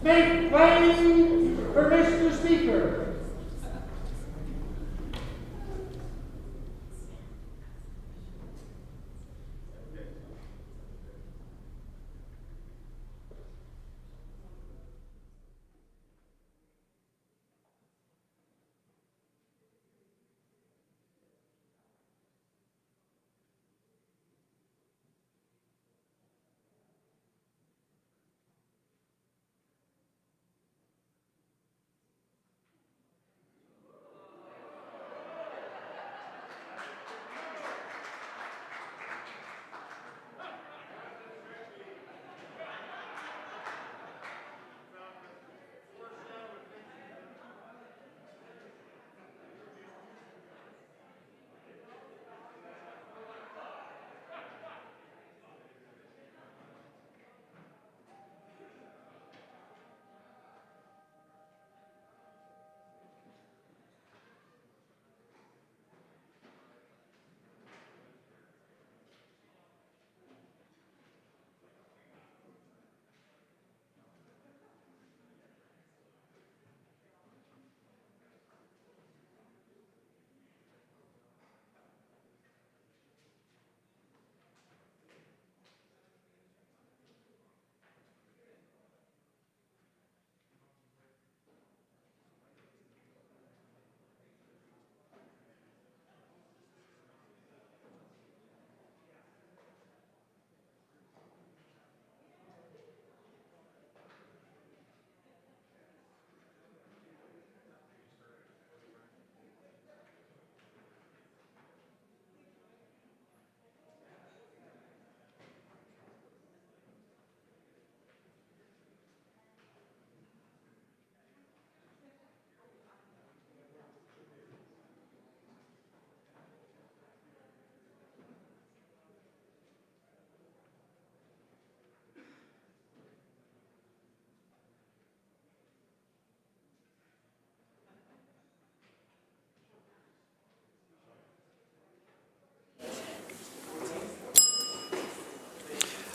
Make way for Mr. Speaker.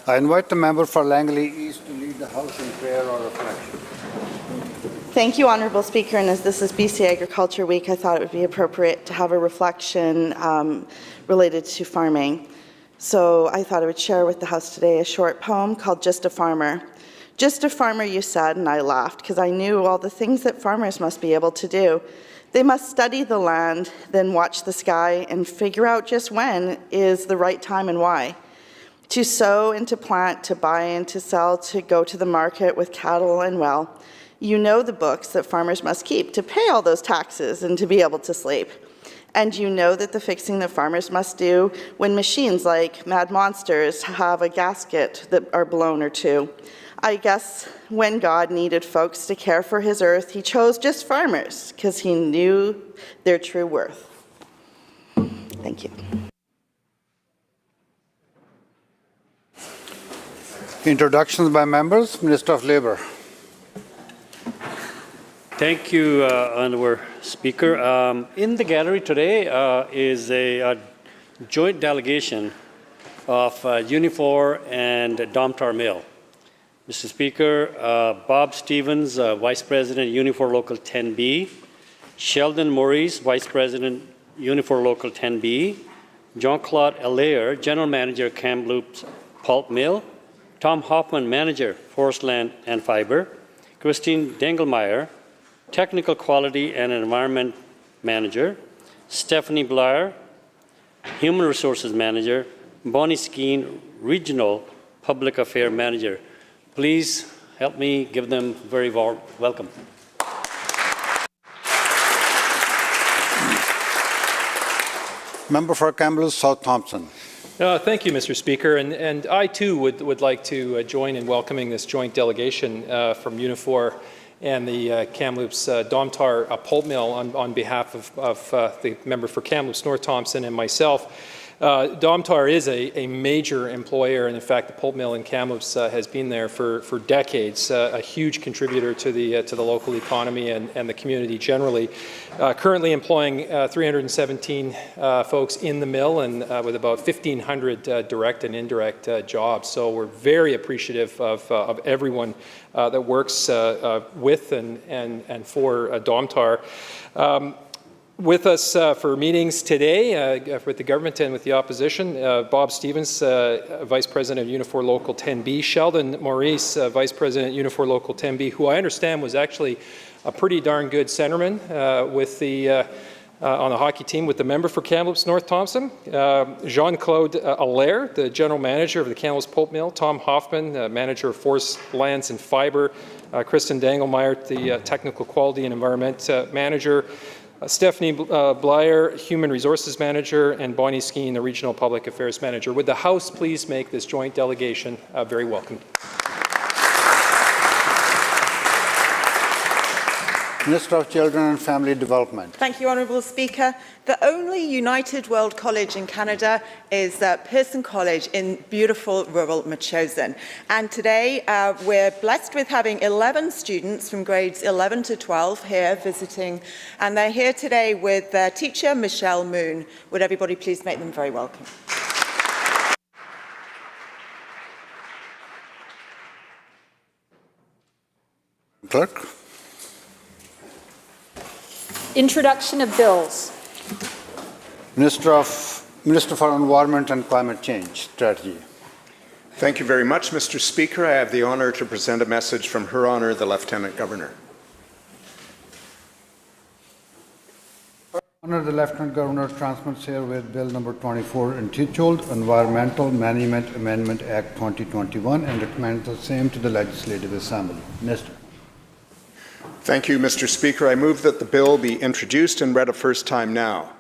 I invite the member for Langley East to lead the House in prayer or reflection. Thank you, Honourable Speaker. And as this is BC Agriculture Week, I thought it would be appropriate to have a reflection related to farming. So I thought I would share with the House today a short poem called Just a Farmer. Just a farmer, you said, and I laughed because I knew all the things that farmers must be able to do. They must study the land, then watch the sky and figure out just when is the right time and why. To sow and to plant, to buy and to sell, to go to the market with cattle and well. You know the books that farmers must keep to pay all those taxes and to be able to sleep. And you know that the fixing that farmers must do when machines like mad monsters have a gasket that are blown or two. I guess when God needed folks to care for his earth, he chose just farmers because he knew their true worth. Thank you. Introductions by members. Minister of Labour. Thank you, Honourable Speaker. In the gallery today is a joint delegation of Unifor and Domtar Mill. Mr. Speaker, Bob Stevens, Vice President, Unifor Local 10B, Sheldon Maurice, Vice President, Unifor Local 10B, Jean-Claude Allaire, General Manager, Kamloops Pulp Mill, Tom Hoffman, Manager, Forestland and Fiber, Christine Dengelmeyer, Technical Quality and Environment Manager, Stephanie Blair, Human Resources Manager, Bonnie Skeen, Regional Public Affairs Manager. Please help me give them very warm welcome. Member for Kamloops South Thompson. Thank you, Mr. Speaker. And I, too, would like to join in welcoming this joint delegation from Unifor and the Kamloops Domtar pulp mill on behalf of the member for Kamloops North Thompson and myself. Domtar is a major employer, and in fact, the pulp mill in Kamloops has been there for decades, a huge contributor to the local economy and the community generally. Currently employing 317 folks in the mill and with about 1,500 direct and indirect jobs. So we're very appreciative of everyone that works with and for Domtar. With us for meetings today with the government and with the opposition, Bob Stevens, Vice President of Unifor Local 10B, Sheldon Maurice, Vice President Unifor Local 10B, who I understand was actually a pretty darn good centerman with the on the hockey team with the member for Kamloops North Thompson, Jean-Claude Allaire, the General Manager of the Kamloops Pulp Mill, Tom Hoffman, Manager of Forest Lands and Fiber, Kristen Dangelmeyer, the Technical Quality and Environment Manager, Stephanie Blyer, Human Resources Manager, and Bonnie Skeen, the Regional Public Affairs Manager. Would the House please make this joint delegation very welcome? Minister of Children and Family Development. Thank you, Honourable Speaker. The only United World College in Canada is Pearson College in beautiful rural Metchosin. And today we're blessed with having 11 students from grades 11 to 12 here visiting. And they're here today with their teacher, Michelle Moon. Would everybody please make them very welcome? Clerk. Introduction of bills. Minister for Environment and Climate Change Strategy. Thank you very much, Mr. Speaker. I have the honour to present a message from Her Honour, the Lieutenant Governor. Her Honour, the Lieutenant Governor transmits herewith Bill number 24, entitled Environmental Management Amendment Act 2021, and recommends the same to the Legislative Assembly. Minister. Thank you, Mr. Speaker. I move that the bill be introduced and read a first time now.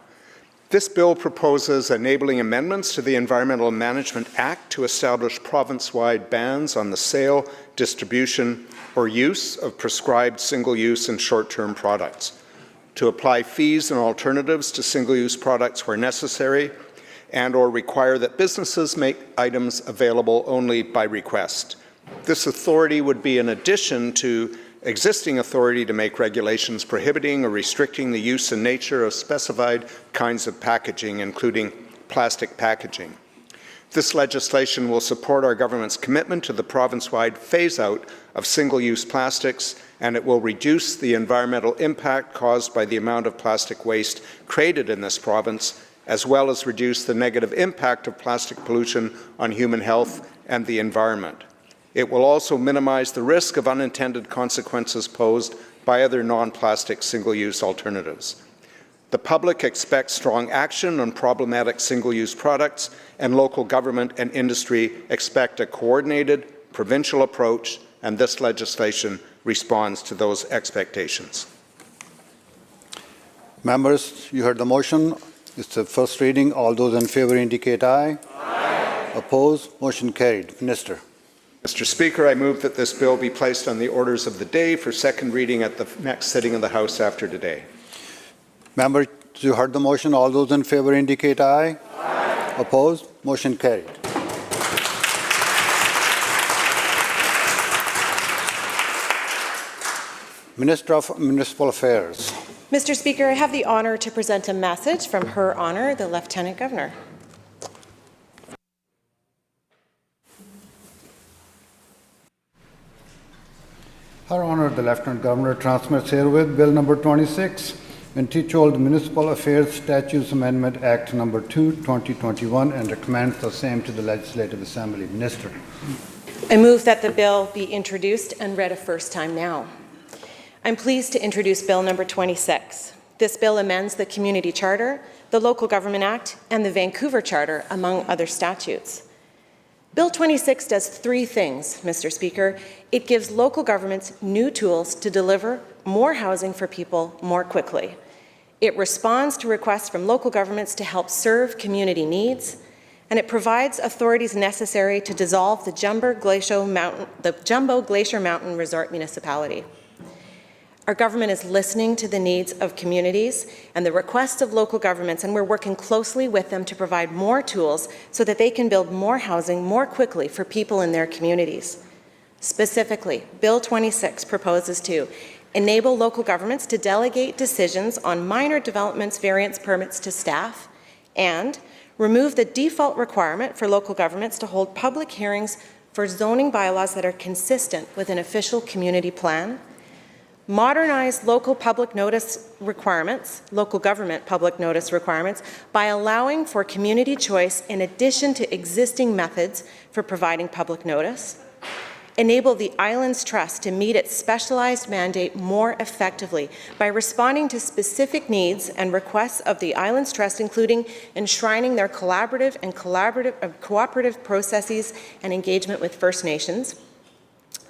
This bill proposes enabling amendments to the Environmental Management Act to establish province-wide bans on the sale, distribution, or use of prescribed single-use and short-term products, to apply fees and alternatives to single-use products where necessary, and or require that businesses make items available only by request. This authority would be in addition to existing authority to make regulations prohibiting or restricting the use and nature of specified kinds of packaging, including plastic packaging. This legislation will support our government's commitment to the province-wide phase-out of single-use plastics, and it will reduce the environmental impact caused by the amount of plastic waste created in this province, as well as reduce the negative impact of plastic pollution on human health and the environment. It will also minimize the risk of unintended consequences posed by other non-plastic single-use alternatives. The public expects strong action on problematic single-use products, and local government and industry expect a coordinated provincial approach, and this legislation responds to those expectations. Members, you heard the motion. It's the first reading. All those in favour indicate aye. Aye. Opposed? Motion carried. Minister. Mr. Speaker, I move that this bill be placed on the orders of the day for second reading at the next sitting of the House after today. Members, you heard the motion. All those in favour indicate aye. Aye. Opposed? Motion carried. Minister of Municipal Affairs. Mr. Speaker, I have the honour to present a message from Her Honour, the Lieutenant Governor. Her Honour, the Lieutenant Governor transmits herewith Bill number 26, entitled Municipal Affairs Statutes Amendment Act number 2, 2021, and recommends the same to the Legislative Assembly. Minister. I move that the bill be introduced and read a first time now. I'm pleased to introduce Bill number 26. This bill amends the Community Charter, the Local Government Act, and the Vancouver Charter, among other statutes. Bill 26 does three things, Mr. Speaker. It gives local governments new tools to deliver more housing for people more quickly. It responds to requests from local governments to help serve community needs, and it provides authorities necessary to dissolve the Jumbo Glacier Mountain Resort Municipality. Our government is listening to the needs of communities and the requests of local governments, and we're working closely with them to provide more tools so that they can build more housing more quickly for people in their communities. Specifically, Bill 26 proposes to enable local governments to delegate decisions on minor developments variance permits to staff, and remove the default requirement for local governments to hold public hearings for zoning bylaws that are consistent with an official community plan, modernize local public notice requirements, local government public notice requirements, by allowing for community choice in addition to existing methods for providing public notice, enable the Islands Trust to meet its specialized mandate more effectively by responding to specific needs and requests of the Islands Trust, including enshrining their collaborative and cooperative processes and engagement with First Nations,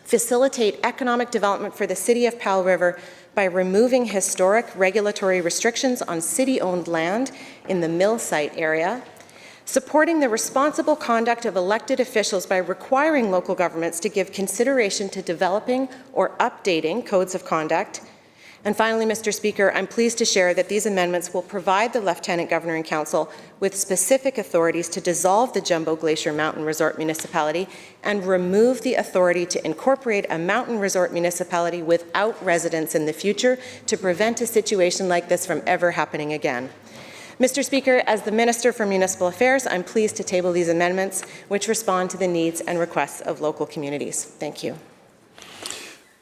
facilitate economic development for the City of Powell River by removing historic regulatory restrictions on city-owned land in the mill site area, supporting the responsible conduct of elected officials by requiring local governments to give consideration to developing or updating codes of conduct. And finally, Mr. Speaker, I'm pleased to share that these amendments will provide the Lieutenant Governor and Council with specific authorities to dissolve the Jumbo Glacier Mountain Resort Municipality and remove the authority to incorporate a mountain resort municipality without residents in the future to prevent a situation like this from ever happening again. Mr. Speaker, as the Minister for Municipal Affairs, I'm pleased to table these amendments which respond to the needs and requests of local communities. Thank you.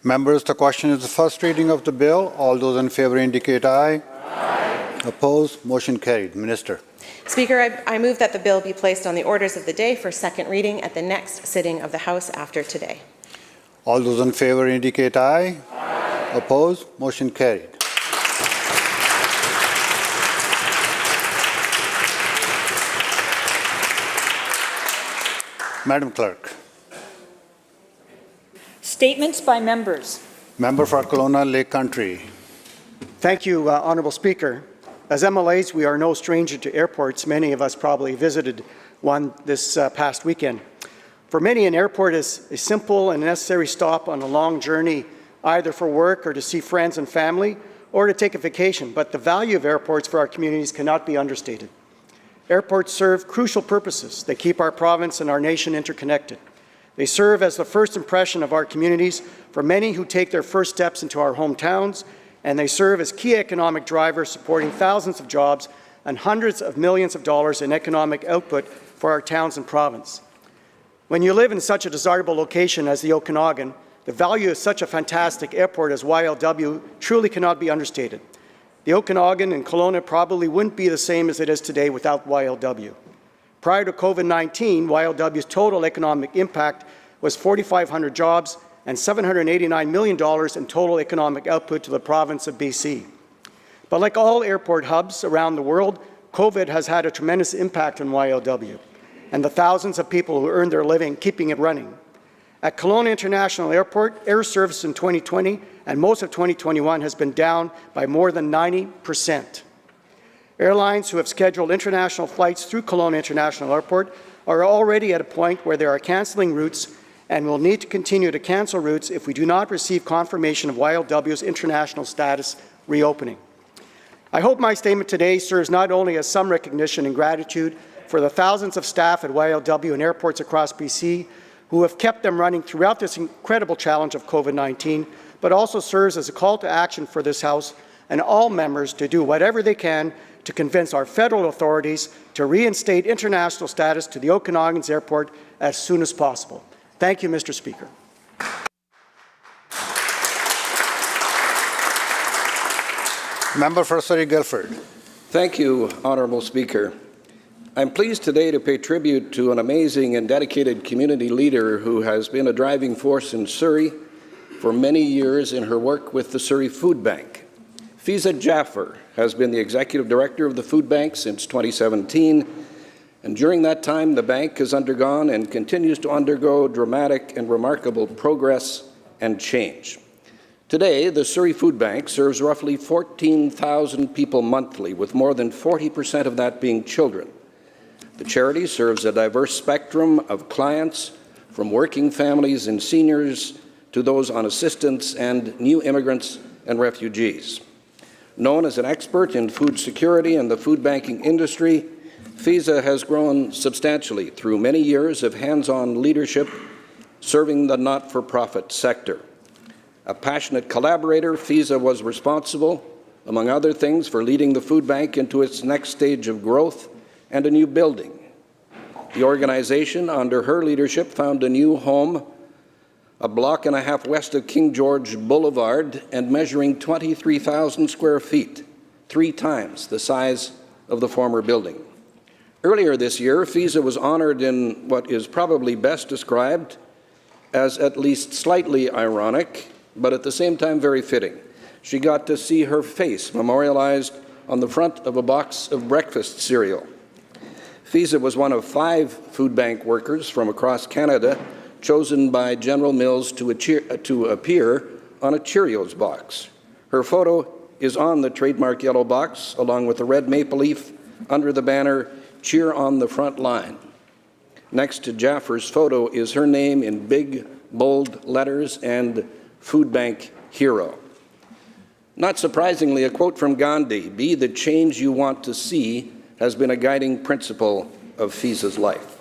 Members, the question is the first reading of the bill. All those in favour indicate aye. Aye. Opposed? Motion carried. Minister. Speaker, I move that the bill be placed on the orders of the day for second reading at the next sitting of the House after today. All those in favour indicate aye. Aye. Opposed? Motion carried. Madam Clerk. Statements by members. Member for Kelowna Lake Country. Thank you, Honourable Speaker. As MLAs, we are no stranger to airports. Many of us probably visited one this past weekend. For many, an airport is a simple and necessary stop on a long journey, either for work or to see friends and family, or to take a vacation. But the value of airports for our communities cannot be understated. Airports serve crucial purposes. They keep our province and our nation interconnected. They serve as the first impression of our communities for many who take their first steps into our hometowns, and they serve as key economic drivers supporting thousands of jobs and hundreds of millions of dollars in economic output for our towns and province. When you live in such a desirable location as the Okanagan, the value of such a fantastic airport as YLW truly cannot be understated. The Okanagan and Kelowna probably wouldn't be the same as it is today without YLW. Prior to COVID-19, YLW's total economic impact was 4,500 jobs and $789 million in total economic output to the province of BC. But like all airport hubs around the world, COVID has had a tremendous impact on YLW and the thousands of people who earn their living keeping it running. At Kelowna International Airport, air service in 2020 and most of 2021 has been down by more than 90%. Airlines who have scheduled international flights through Kelowna International Airport are already at a point where they are cancelling routes and will need to continue to cancel routes if we do not receive confirmation of YLW's international status reopening. I hope my statement today serves not only as some recognition and gratitude for the thousands of staff at YLW and airports across BC who have kept them running throughout this incredible challenge of COVID-19, but also serves as a call to action for this House and all members to do whatever they can to convince our federal authorities to reinstate international status to the Okanagan's airport as soon as possible. Thank you, Mr. Speaker. Member for Surrey Guildford. Thank you, Honourable Speaker. I'm pleased today to pay tribute to an amazing and dedicated community leader who has been a driving force in Surrey for many years in her work with the Surrey Food Bank. Fiza Jaffer has been the Executive Director of the Food Bank since 2017, and during that time the bank has undergone and continues to undergo dramatic and remarkable progress and change. Today, the Surrey Food Bank serves roughly 14,000 people monthly, with more than 40% of that being children. The charity serves a diverse spectrum of clients, from working families and seniors to those on assistance and new immigrants and refugees. Known as an expert in food security and the food banking industry, FISA has grown substantially through many years of hands-on leadership serving the not-for-profit sector. A passionate collaborator, FISA was responsible, among other things, for leading the food bank into its next stage of growth and a new building. The organization, under her leadership, found a new home a block and a half west of King George Boulevard and measuring 23,000 square feet, 3 times the size of the former building. Earlier this year, FISA was honored in what is probably best described as at least slightly ironic, but at the same time very fitting. She got to see her face memorialized on the front of a box of breakfast cereal. FISA was one of 5 food bank workers from across Canada chosen by General Mills to appear on a Cheerios box. Her photo is on the trademark yellow box, along with a red maple leaf under the banner, "Cheer on the Front Line." Next to Jaffer's photo is her name in big, bold letters and Food Bank Hero. Not surprisingly, a quote from Gandhi, "Be the change you want to see," has been a guiding principle of FISA's life.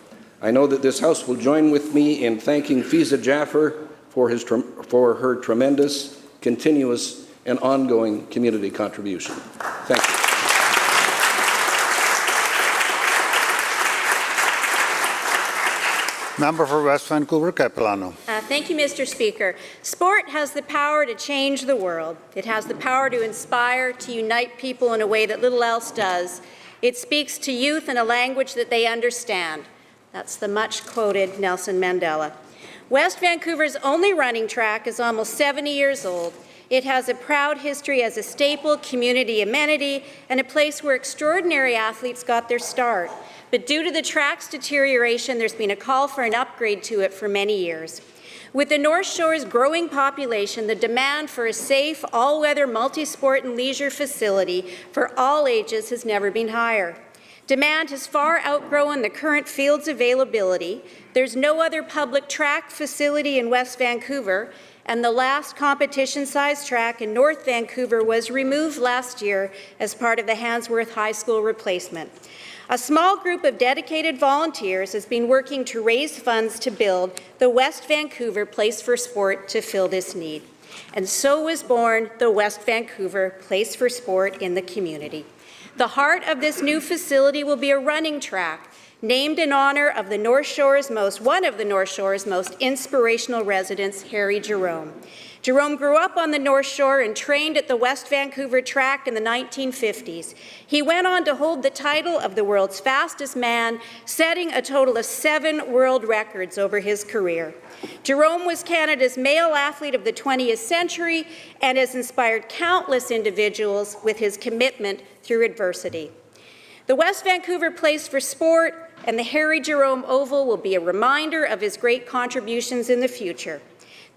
I know that this House will join with me in thanking FISA Jaffer for her tremendous, continuous, and ongoing community contribution. Thank you. Member for West Vancouver, Capilano. Thank you, Mr. Speaker. Sport has the power to change the world. It has the power to inspire, to unite people in a way that little else does. It speaks to youth in a language that they understand. That's the much-quoted Nelson Mandela. West Vancouver's only running track is almost 70 years old. It has a proud history as a staple community amenity and a place where extraordinary athletes got their start. But due to the track's deterioration, there's been a call for an upgrade to it for many years. With the North Shore's growing population, the demand for a safe, all-weather multi-sport and leisure facility for all ages has never been higher. Demand has far outgrown the current field's availability. There's no other public track facility in West Vancouver, and the last competition-sized track in North Vancouver was removed last year as part of the Handsworth High School replacement. A small group of dedicated volunteers has been working to raise funds to build the West Vancouver Place for Sport to fill this need. And so was born the West Vancouver Place for Sport in the community. The heart of this new facility will be a running track named in honor of one of the North Shore's most inspirational residents, Harry Jerome. Jerome grew up on the North Shore and trained at the West Vancouver track in the 1950s. He went on to hold the title of the world's fastest man, setting a total of 7 world records over his career. Jerome was Canada's male athlete of the 20th century and has inspired countless individuals with his commitment through adversity. The West Vancouver Place for Sport and the Harry Jerome Oval will be a reminder of his great contributions in the future.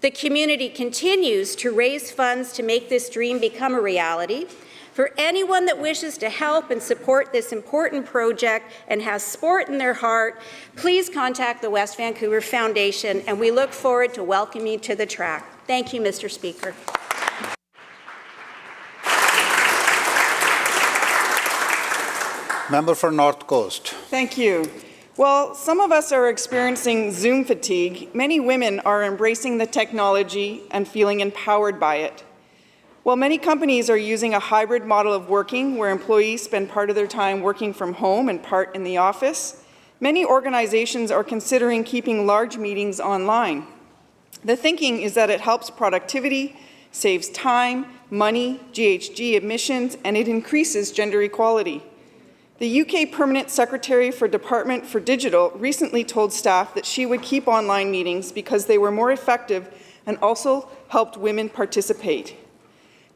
The community continues to raise funds to make this dream become a reality. For anyone that wishes to help and support this important project and has sport in their heart, please contact the West Vancouver Foundation, and we look forward to welcoming you to the track. Thank you, Mr. Speaker. Member for North Coast. Thank you. While some of us are experiencing Zoom fatigue, many women are embracing the technology and feeling empowered by it. While many companies are using a hybrid model of working where employees spend part of their time working from home and part in the office, many organizations are considering keeping large meetings online. The thinking is that it helps productivity, saves time, money, GHG emissions, and it increases gender equality. The UK Permanent Secretary for Department for Digital recently told staff that she would keep online meetings because they were more effective and also helped women participate.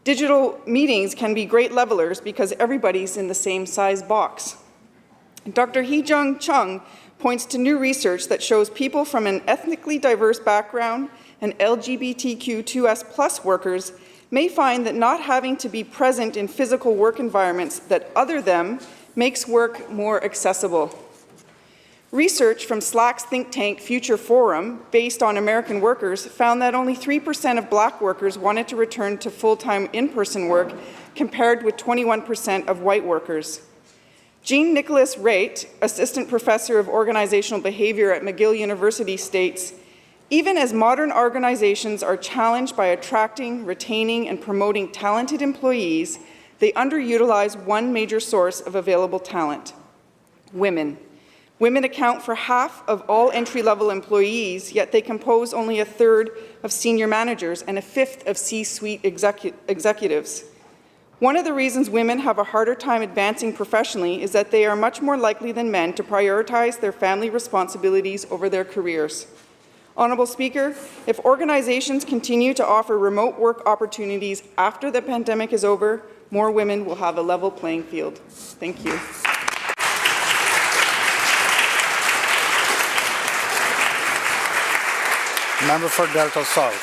Digital meetings can be great levelers because everybody's in the same size box. Dr. Hee-Jung Chung points to new research that shows people from an ethnically diverse background and LGBTQ2S+ workers may find that not having to be present in physical work environments that other them makes work more accessible. Research from Slack's think tank Future Forum, based on American workers, found that only 3% of Black workers wanted to return to full-time in-person work, compared with 21% of white workers. Jean Nicholas Raitt, assistant professor of organizational behavior at McGill University, states, "Even as modern organizations are challenged by attracting, retaining, and promoting talented employees, they underutilize one major source of available talent: women. Women account for half of all entry-level employees, yet they compose only a third of senior managers and a fifth of C-suite executives. One of the reasons women have a harder time advancing professionally is that they are much more likely than men to prioritize their family responsibilities over their careers. Honourable Speaker, if organizations continue to offer remote work opportunities after the pandemic is over, more women will have a level playing field." Thank you. Member for Delta South.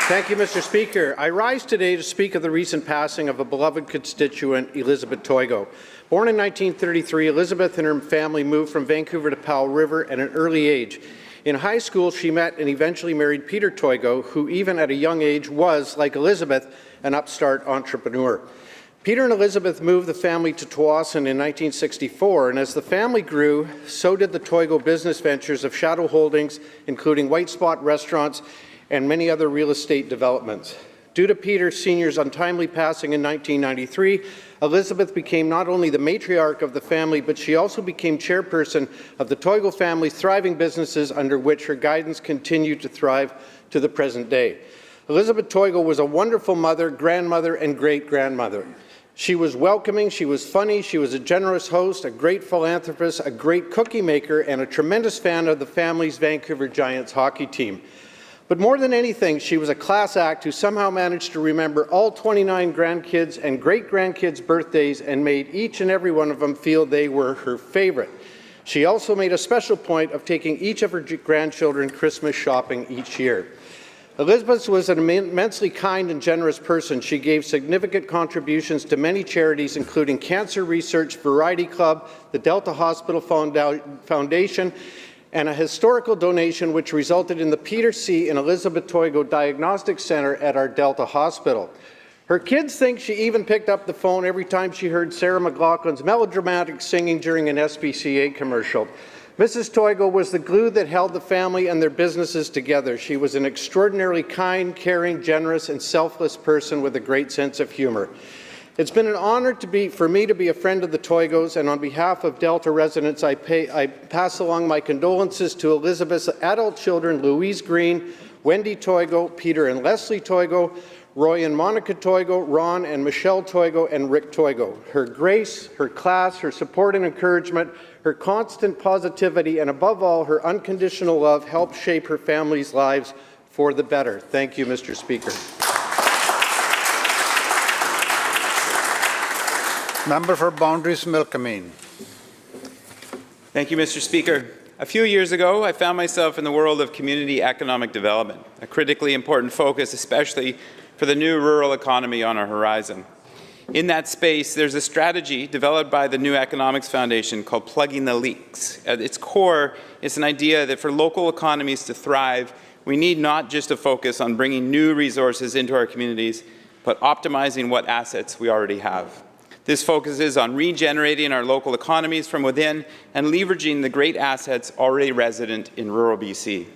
Thank you, Mr. Speaker. I rise today to speak of the recent passing of a beloved constituent, Elizabeth Toigo. Born in 1933, Elizabeth and her family moved from Vancouver to Powell River at an early age. In high school, she met and eventually married Peter Toigo, who even at a young age was, like Elizabeth, an upstart entrepreneur. Peter and Elizabeth moved the family to Tsawwassen in 1964, and as the family grew, so did the Toigo business ventures of Shadow Holdings, including White Spot Restaurants and many other real estate developments. Due to Peter Sr.'s untimely passing in 1993, Elizabeth became not only the matriarch of the family, but she also became chairperson of the Toigo family's thriving businesses, under which her guidance continued to thrive to the present day. Elizabeth Toigo was a wonderful mother, grandmother, and great-grandmother. She was welcoming, she was funny, she was a generous host, a great philanthropist, a great cookie maker, and a tremendous fan of the family's Vancouver Giants hockey team. But more than anything, she was a class act who somehow managed to remember all 29 grandkids and great-grandkids' birthdays and made each and every one of them feel they were her favorite. She also made a special point of taking each of her grandchildren Christmas shopping each year. Elizabeth was an immensely kind and generous person. She gave significant contributions to many charities, including Cancer Research, Variety Club, the Delta Hospital Foundation, and a historical donation which resulted in the Peter C. and Elizabeth Toigo Diagnostic Centre at our Delta Hospital. Her kids think she even picked up the phone every time she heard Sarah McLachlan's melodramatic singing during an SPCA commercial. Mrs. Toigo was the glue that held the family and their businesses together. She was an extraordinarily kind, caring, generous, and selfless person with a great sense of humor. It's been an honor for me to be a friend of the Toigos, and on behalf of Delta residents, I pass along my condolences to Elizabeth's adult children, Louise Green, Wendy Toigo, Peter and Leslie Toigo, Roy and Monica Toigo, Ron and Michelle Toigo, and Rick Toigo. Her grace, her class, her support and encouragement, her constant positivity, and above all, her unconditional love helped shape her family's lives for the better. Thank you, Mr. Speaker. Member for Boundaries Milkameen. Thank you, Mr. Speaker. A few years ago, I found myself in the world of community economic development, a critically important focus, especially for the new rural economy on our horizon. In that space, there's a strategy developed by the New Economics Foundation called Plugging the Leaks. At its core, it's an idea that for local economies to thrive, we need not just a focus on bringing new resources into our communities, but optimizing what assets we already have. This focuses on regenerating our local economies from within and leveraging the great assets already resident in rural BC.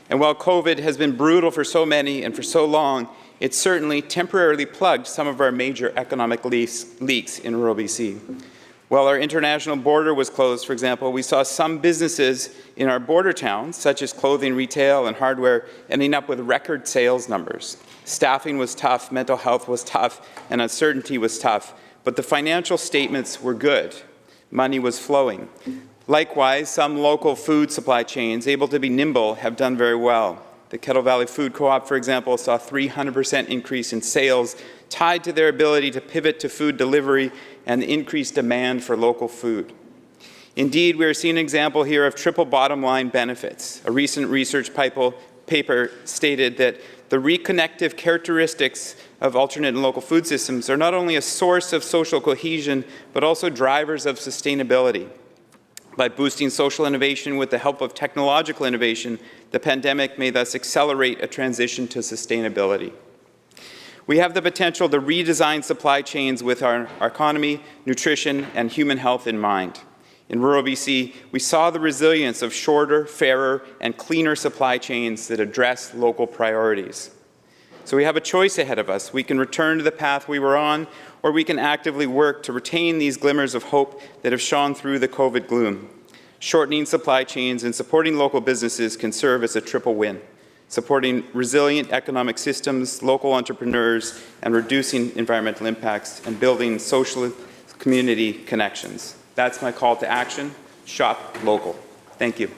And while COVID has been brutal for so many and for so long, it certainly temporarily plugged some of our major economic leaks in rural BC. While our international border was closed, for example, we saw some businesses in our border towns, such as clothing, retail, and hardware, ending up with record sales numbers. Staffing was tough, mental health was tough, and uncertainty was tough. But the financial statements were good. Money was flowing. Likewise, some local food supply chains, able to be nimble, have done very well. The Kettle Valley Food Co-op, for example, saw a 300% increase in sales tied to their ability to pivot to food delivery and the increased demand for local food. Indeed, we are seeing an example here of triple bottom line benefits. A recent research paper stated that the reconnective characteristics of alternate and local food systems are not only a source of social cohesion, but also drivers of sustainability. By boosting social innovation with the help of technological innovation, the pandemic may thus accelerate a transition to sustainability. We have the potential to redesign supply chains with our economy, nutrition, and human health in mind. In rural BC, we saw the resilience of shorter, fairer, and cleaner supply chains that address local priorities. So we have a choice ahead of us. We can return to the path we were on, or we can actively work to retain these glimmers of hope that have shone through the COVID gloom. Shortening supply chains and supporting local businesses can serve as a triple win, supporting resilient economic systems, local entrepreneurs, and reducing environmental impacts and building social community connections. That's my call to action. Shop local. Thank you.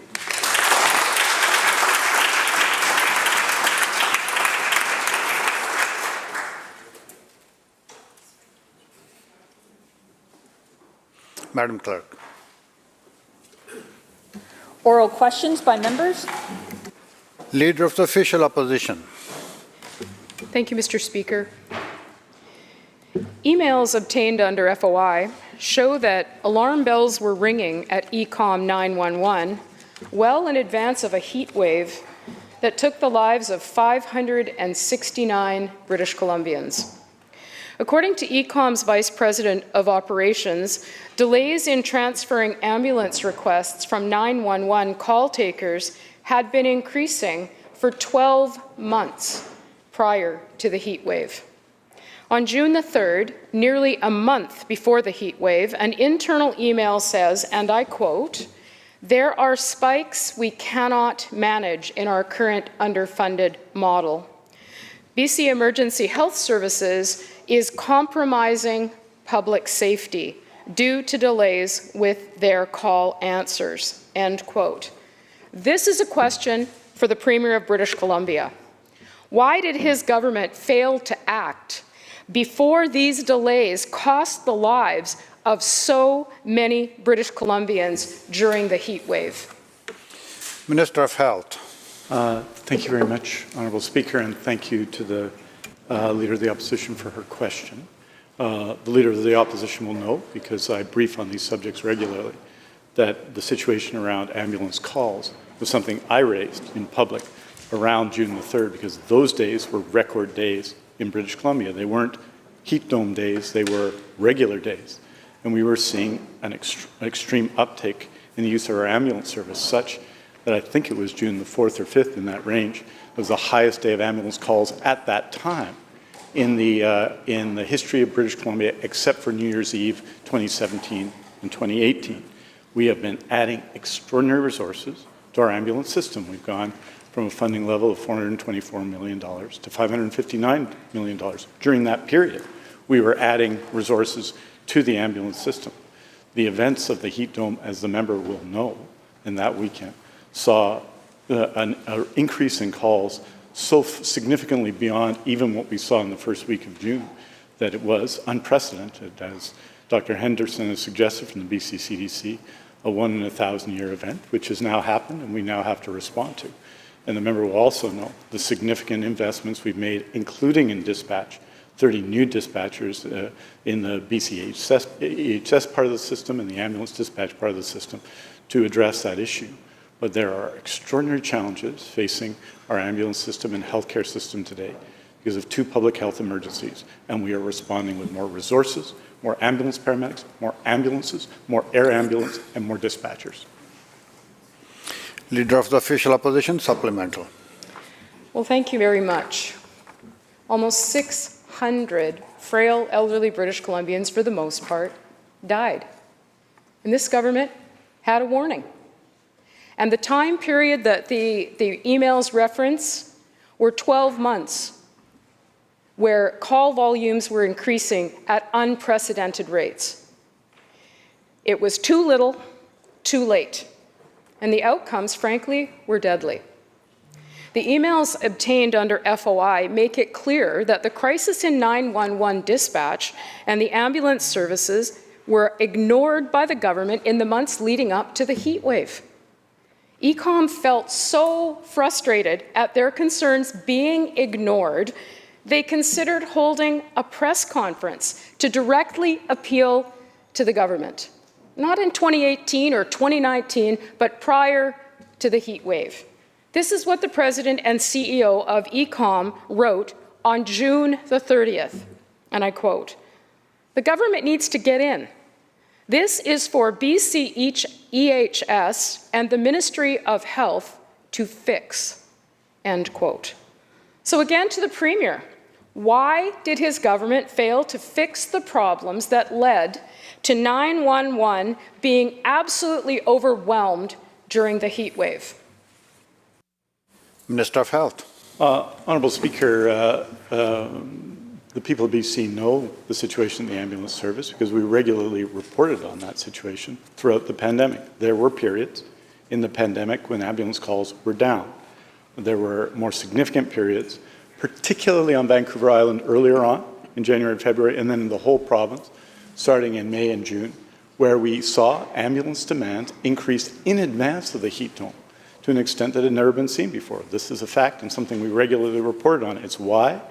Madam Clerk. Oral questions by members. Leader of the Official Opposition. Thank you, Mr. Speaker. Emails obtained under FOI show that alarm bells were ringing at ECOM 911 well in advance of a heat wave that took the lives of 569 British Columbians. According to ECOM's Vice President of Operations, delays in transferring ambulance requests from 911 call takers had been increasing for 12 months prior to the heat wave. On June the 3rd, nearly a month before the heat wave, an internal email says, and I quote, "There are spikes we cannot manage in our current underfunded model. BC Emergency Health Services is compromising public safety due to delays with their call answers," end quote. This is a question for the Premier of British Columbia. Why did his government fail to act before these delays cost the lives of so many British Columbians during the heat wave? Minister of Health. Thank you very much, Honourable Speaker, and thank you to the Leader of the Opposition for her question. The Leader of the Opposition will know, because I brief on these subjects regularly, that the situation around ambulance calls was something I raised in public around June the 3rd, because those days were record days in British Columbia. They weren't heat dome days, they were regular days. And we were seeing an extreme uptick in the use of our ambulance service, such that I think it was June the 4th or 5th in that range. It was the highest day of ambulance calls at that time in the history of British Columbia, except for New Year's Eve 2017 and 2018. We have been adding extraordinary resources to our ambulance system. We've gone from a funding level of $424 million to $559 million. During that period, we were adding resources to the ambulance system. The events of the heat dome, as the member will know, in that weekend, saw an increase in calls so significantly beyond even what we saw in the first week of June that it was unprecedented, as Dr. Henderson has suggested from the BC CDC, a 1 in 1,000-year event, which has now happened and we now have to respond to. And the member will also know the significant investments we've made, including in dispatch, 30 new dispatchers in the BC EHS part of the system and the ambulance dispatch part of the system to address that issue. But there are extraordinary challenges facing our ambulance system and healthcare system today because of 2 public health emergencies, and we are responding with more resources, more ambulance paramedics, more ambulances, more air ambulance, and more dispatchers. Leader of the Official Opposition, supplemental. Well, thank you very much. Almost 600 frail, elderly British Columbians, for the most part, died. And this government had a warning. And the time period that the emails reference were 12 months, where call volumes were increasing at unprecedented rates. It was too little, too late. And the outcomes, frankly, were deadly. The emails obtained under FOI make it clear that the crisis in 911 dispatch and the ambulance services were ignored by the government in the months leading up to the heat wave. ECOM felt so frustrated at their concerns being ignored, they considered holding a press conference to directly appeal to the government. not in 2018 or 2019, but prior to the heat wave. This is what the President and CEO of ECOM wrote on June the 30th, and I quote, "The government needs to get in. This is for BC EHS and the Ministry of Health to fix," end quote. So again to the Premier, why did his government fail to fix the problems that led to 911 being absolutely overwhelmed during the heat wave? Minister of Health. Honourable Speaker, the people of BC know the situation in the ambulance service because we regularly reported on that situation throughout the pandemic. There were periods in the pandemic when ambulance calls were down. There were more significant periods, particularly on Vancouver Island earlier on in January and February, and then in the whole province, starting in May and June, where we saw ambulance demand increase in advance of the heat dome to an extent that had never been seen before. This is a fact and something we regularly reported on. It's why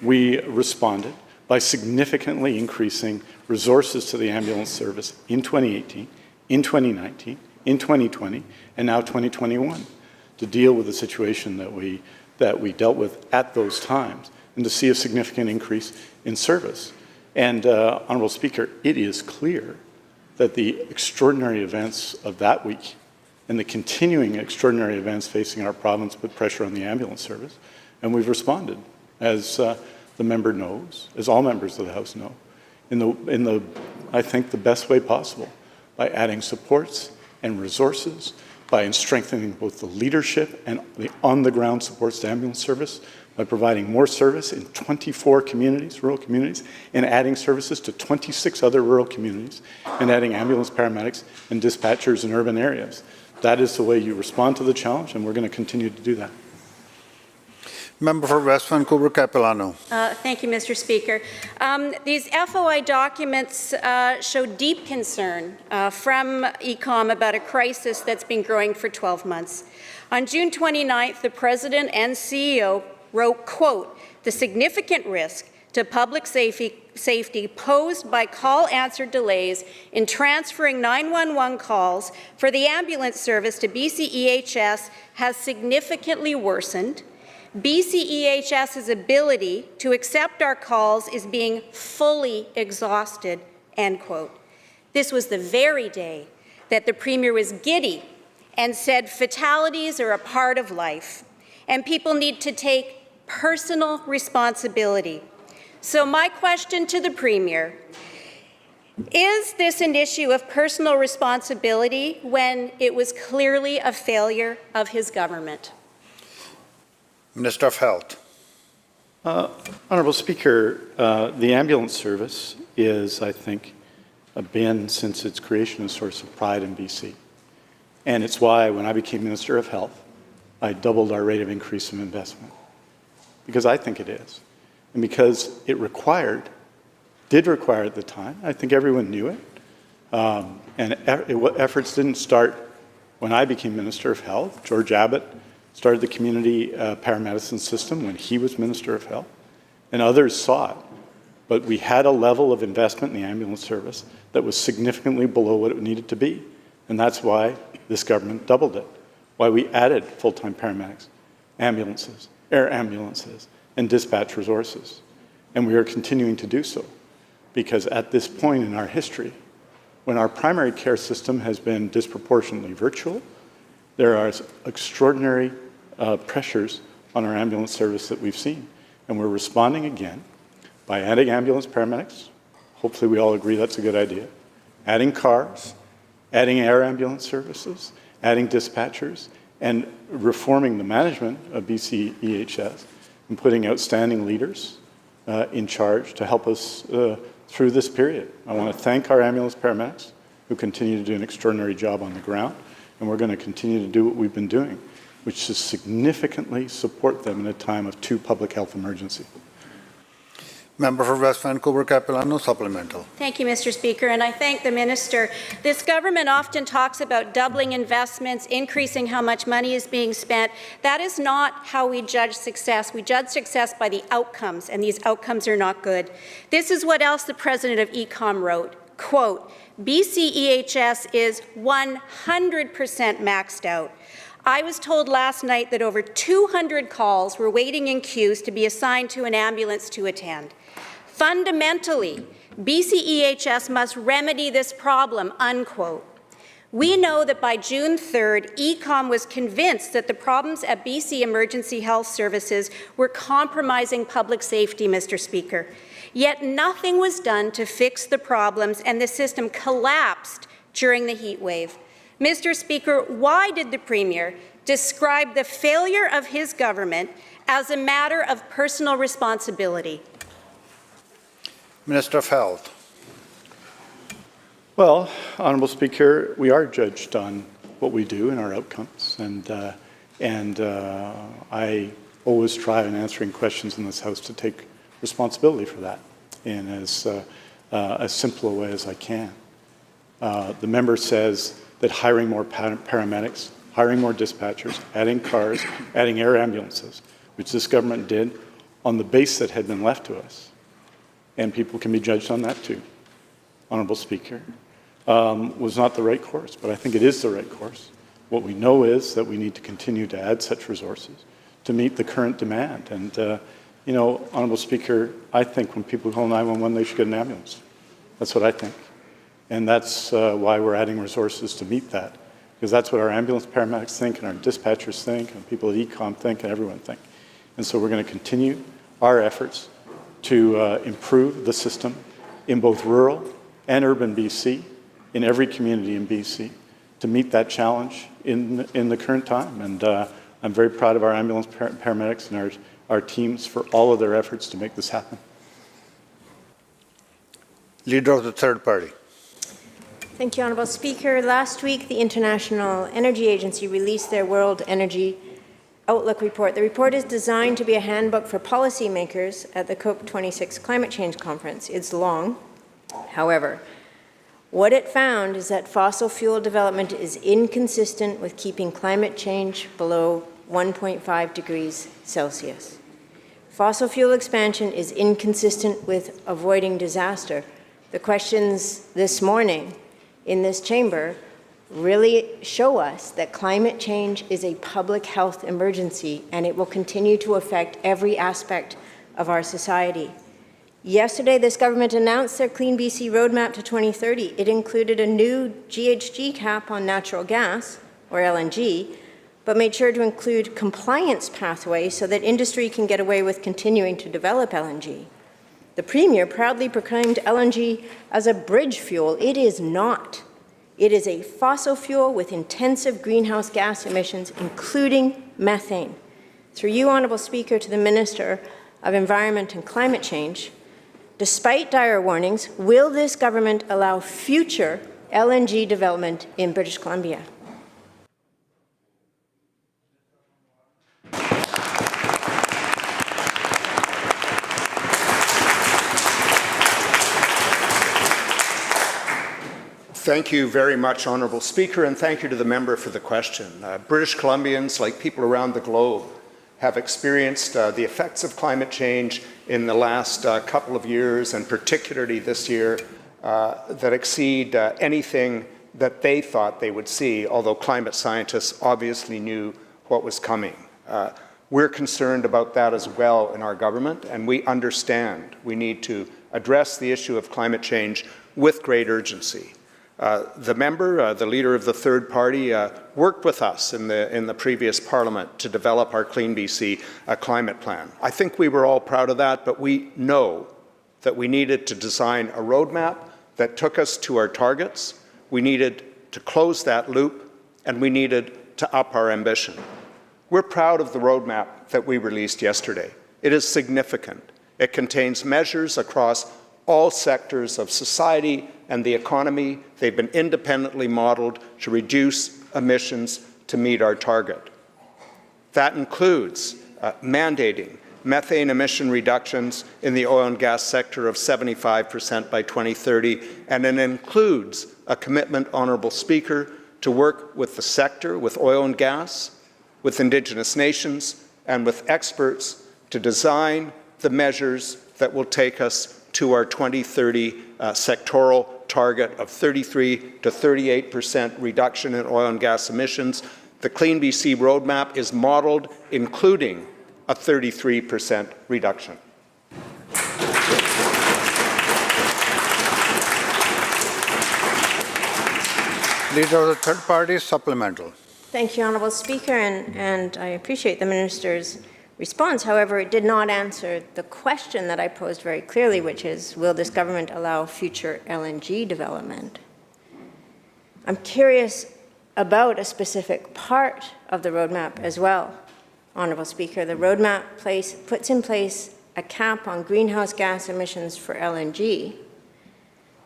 we responded by significantly increasing resources to the ambulance service in 2018, in 2019, in 2020, and now 2021 to deal with the situation that we dealt with at those times and to see a significant increase in service. And, Honourable Speaker, it is clear that the extraordinary events of that week and the continuing extraordinary events facing our province put pressure on the ambulance service, and we've responded, as the member knows, as all members of the House know, in the I think, the best way possible, by adding supports and resources, by strengthening both the leadership and the on-the-ground supports to ambulance service, by providing more service in 24 communities, rural communities, and adding services to 26 other rural communities, and adding ambulance paramedics and dispatchers in urban areas. That is the way you respond to the challenge, and we're going to continue to do that. Member for West Vancouver, Capilano. Thank you, Mr. Speaker. These FOI documents show deep concern from ECOM about a crisis that's been growing for 12 months. On June 29th, the President and CEO wrote, quote, "The significant risk to public safety posed by call answer delays in transferring 911 calls for the ambulance service to BCEHS has significantly worsened. BCEHS's ability to accept our calls is being fully exhausted," end quote. This was the very day that the Premier was giddy and said fatalities are a part of life and people need to take personal responsibility. So my question to the Premier, is this an issue of personal responsibility when it was clearly a failure of his government? Minister of Health. Honourable Speaker, the ambulance service is, I think, been since its creation a source of pride in BC. And it's why when I became Minister of Health, I doubled our rate of increase in investment. Because I think it is. And because it did require at the time, I think everyone knew it. And efforts didn't start when I became Minister of Health. George Abbott started the community paramedicine system when he was Minister of Health, and others saw it. But we had a level of investment in the ambulance service that was significantly below what it needed to be. And that's why this government doubled it, why we added full-time paramedics, ambulances, air ambulances, and dispatch resources. And we are continuing to do so, because at this point in our history, when our primary care system has been disproportionately virtual, there are extraordinary pressures on our ambulance service that we've seen. And we're responding again by adding ambulance paramedics. Hopefully we all agree that's a good idea. Adding cars, adding air ambulance services, adding dispatchers, and reforming the management of BC EHS and putting outstanding leaders in charge to help us through this period. I want to thank our ambulance paramedics who continue to do an extraordinary job on the ground, and we're going to continue to do what we've been doing, which is significantly support them in a time of true public health emergency. Member for West Vancouver, Capilano, supplemental. Thank you, Mr. Speaker, and I thank the Minister. This government often talks about doubling investments, increasing how much money is being spent. That is not how we judge success. We judge success by the outcomes, and these outcomes are not good. This is what else the President of ECOM wrote, quote, BC EHS is 100% maxed out. I was told last night that over 200 calls were waiting in queues to be assigned to an ambulance to attend. Fundamentally, BC EHS must remedy this problem, unquote. We know that by June 3rd, ECOM was convinced that the problems at BC Emergency Health Services were compromising public safety, Mr. Speaker. Yet nothing was done to fix the problems, and the system collapsed during the heat wave. Mr. Speaker, why did the Premier describe the failure of his government as a matter of personal responsibility? Minister of Health. Well, Honourable Speaker, we are judged on what we do and our outcomes, and I always try in answering questions in this House to take responsibility for that in as simple a way as I can. The member says that hiring more paramedics, hiring more dispatchers, adding cars, adding air ambulances, which this government did on the base that had been left to us, and people can be judged on that too, Honourable Speaker, was not the right course, but I think it is the right course. What we know is that we need to continue to add such resources to meet the current demand. And, you know, Honourable Speaker, I think when people call 911, they should get an ambulance. That's what I think. And that's why we're adding resources to meet that, because that's what our ambulance paramedics think and our dispatchers think and people at ECOM think and everyone think. And so we're going to continue our efforts to improve the system in both rural and urban BC, in every community in BC, to meet that challenge in the current time. And I'm very proud of our ambulance paramedics and our teams for all of their efforts to make this happen. Leader of the third party. Thank you, Honourable Speaker. Last week, the International Energy Agency released their World Energy Outlook report. The report is designed to be a handbook for policymakers at the COP26 Climate Change Conference. It's long. However, what it found is that fossil fuel development is inconsistent with keeping climate change below 1.5 degrees Celsius. Fossil fuel expansion is inconsistent with avoiding disaster. The questions this morning in this chamber really show us that climate change is a public health emergency, and it will continue to affect every aspect of our society. Yesterday, this government announced their Clean BC roadmap to 2030. It included a new GHG cap on natural gas, or LNG, but made sure to include compliance pathways so that industry can get away with continuing to develop LNG. The Premier proudly proclaimed LNG as a bridge fuel. It is not. It is a fossil fuel with intensive greenhouse gas emissions, including methane. Through you, Honourable Speaker, to the Minister of Environment and Climate Change, despite dire warnings, will this government allow future LNG development in British Columbia? Thank you very much, Honourable Speaker, and thank you to the member for the question. British Columbians, like people around the globe, have experienced the effects of climate change in the last couple of years, and particularly this year, that exceed anything that they thought they would see, although climate scientists obviously knew what was coming. We're concerned about that as well in our government, and we understand we need to address the issue of climate change with great urgency. The member, the leader of the third party, worked with us in the previous Parliament to develop our Clean BC climate plan. I think we were all proud of that, but we know that we needed to design a roadmap that took us to our targets. We needed to close that loop, and we needed to up our ambition. We're proud of the roadmap that we released yesterday. It is significant. It contains measures across all sectors of society and the economy. They've been independently modeled to reduce emissions to meet our target. That includes mandating methane emission reductions in the oil and gas sector of 75% by 2030, and it includes a commitment, Honourable Speaker, to work with the sector, with oil and gas, with Indigenous nations, and with experts to design the measures that will take us to our 2030 sectoral target of 33 to 38% reduction in oil and gas emissions. The Clean BC roadmap is modeled including a 33% reduction. Leader of the Third Party, supplemental. Thank you, Honourable Speaker, and I appreciate the Minister's response. However, it did not answer the question that I posed very clearly, which is, will this government allow future LNG development? I'm curious about a specific part of the roadmap as well, Honourable Speaker. The roadmap puts in place a cap on greenhouse gas emissions for LNG,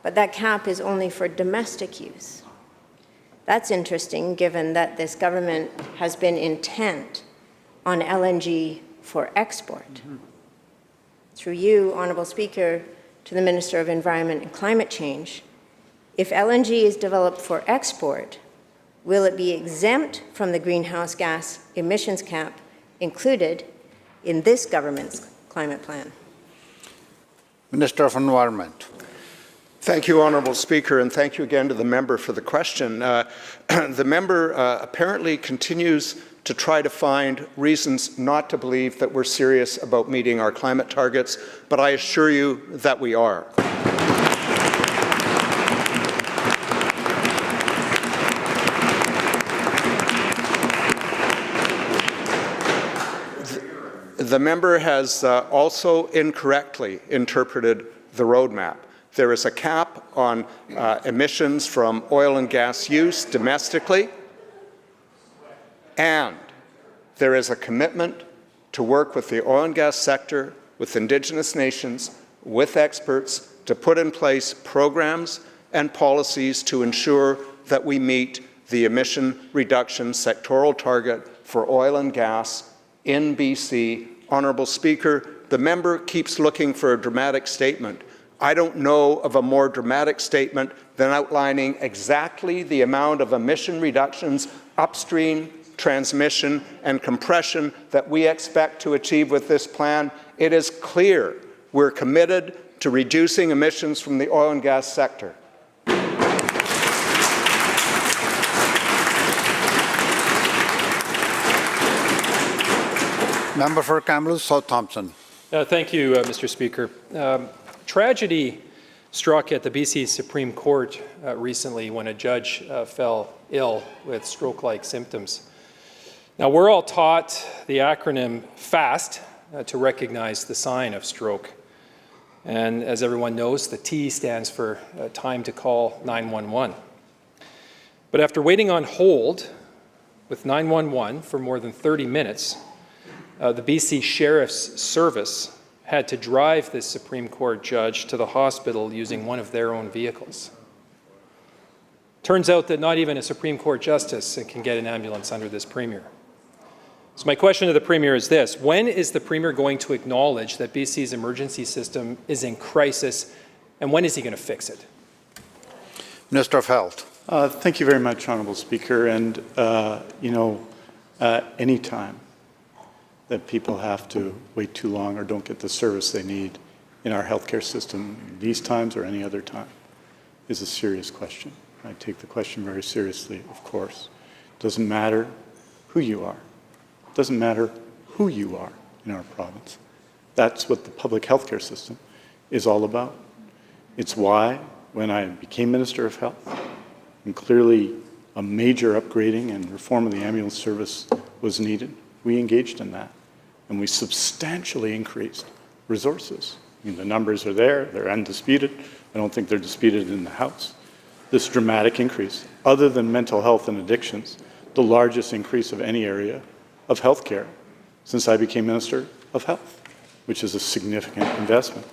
but that cap is only for domestic use. That's interesting, given that this government has been intent on LNG for export. Through you, Honourable Speaker, to the Minister of Environment and Climate Change, if LNG is developed for export, will it be exempt from the greenhouse gas emissions cap included in this government's climate plan? Minister of Environment. Thank you, Honourable Speaker, and thank you again to the member for the question. The member apparently continues to try to find reasons not to believe that we're serious about meeting our climate targets, but I assure you that we are. The member has also incorrectly interpreted the roadmap. There is a cap on emissions from oil and gas use domestically, and there is a commitment to work with the oil and gas sector, with Indigenous nations, with experts, to put in place programs and policies to ensure that we meet the emission reduction sectoral target for oil and gas in BC. Honourable Speaker, the member keeps looking for a dramatic statement. I don't know of a more dramatic statement than outlining exactly the amount of emission reductions upstream, transmission, and compression that we expect to achieve with this plan. It is clear we're committed to reducing emissions from the oil and gas sector. Member for Kamloops South Thompson. Thank you, Mr. Speaker. Tragedy struck at the BC Supreme Court recently when a judge fell ill with stroke-like symptoms. Now, we're all taught the acronym FAST to recognize the sign of stroke. And as everyone knows, the T stands for time to call 911. But after waiting on hold with 911 for more than 30 minutes, the BC Sheriff's Service had to drive this Supreme Court judge to the hospital using one of their own vehicles. Turns out that not even a Supreme Court justice can get an ambulance under this Premier. So my question to the Premier is this: when is the Premier going to acknowledge that BC's emergency system is in crisis, and when is he going to fix it? Minister of Health. Thank you very much, Honourable Speaker. And, any time that people have to wait too long or don't get the service they need in our healthcare system these times or any other time is a serious question. I take the question very seriously, of course. It doesn't matter who you are. It doesn't matter who you are in our province. That's what the public healthcare system is all about. It's why, when I became Minister of Health, and clearly a major upgrading and reform of the ambulance service was needed, we engaged in that. And we substantially increased resources. I mean, the numbers are there, they're undisputed. I don't think they're disputed in the House. This dramatic increase, other than mental health and addictions, the largest increase of any area of healthcare since I became Minister of Health, which is a significant investment.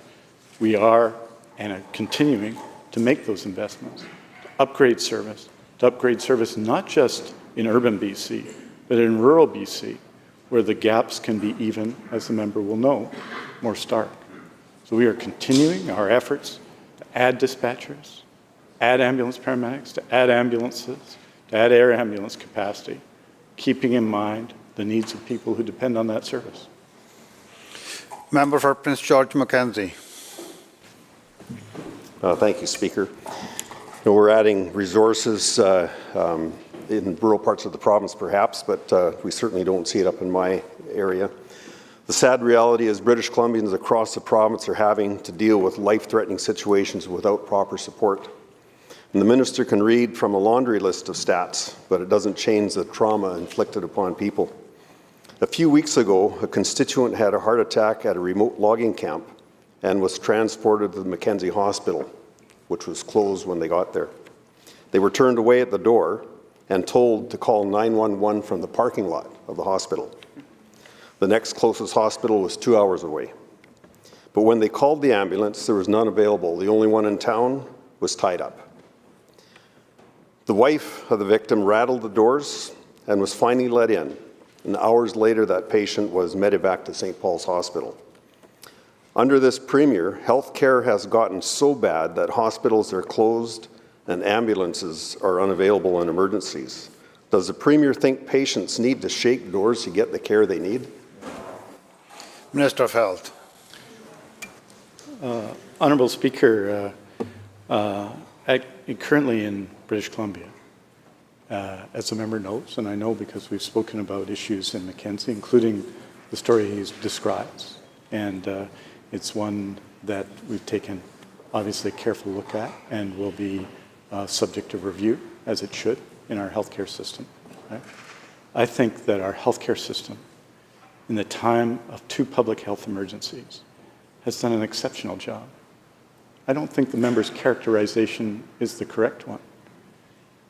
We are and are continuing to make those investments, to upgrade service not just in urban BC, but in rural BC, where the gaps can be even, as the member will know, more stark. So we are continuing our efforts to add dispatchers, add ambulance paramedics, to add ambulances, to add air ambulance capacity, keeping in mind the needs of people who depend on that service. Member for Prince George Mackenzie. Thank you, Speaker. We're adding resources in rural parts of the province, perhaps, but we certainly don't see it up in my area. The sad reality is British Columbians across the province are having to deal with life-threatening situations without proper support. And the minister can read from a laundry list of stats, but it doesn't change the trauma inflicted upon people. A few weeks ago, a constituent had a heart attack at a remote logging camp and was transported to the Mackenzie Hospital, which was closed when they got there. They were turned away at the door and told to call 911 from the parking lot of the hospital. The next closest hospital was 2 hours away. But when they called the ambulance, there was none available. The only one in town was tied up. The wife of the victim rattled the doors and was finally let in. And hours later, that patient was medevaced to St. Paul's Hospital. Under this premier, health care has gotten so bad that hospitals are closed and ambulances are unavailable in emergencies. Does the premier think patients need to shake doors to get the care they need? Minister of Health. Honourable Speaker, currently in British Columbia, as the member knows, and I know because we've spoken about issues in Mackenzie, including the story he describes, and it's one that we've taken obviously a careful look at and will be subject to review, as it should, in our healthcare system. Right? I think that our healthcare system, in the time of 2 public health emergencies, has done an exceptional job. I don't think the member's characterization is the correct one.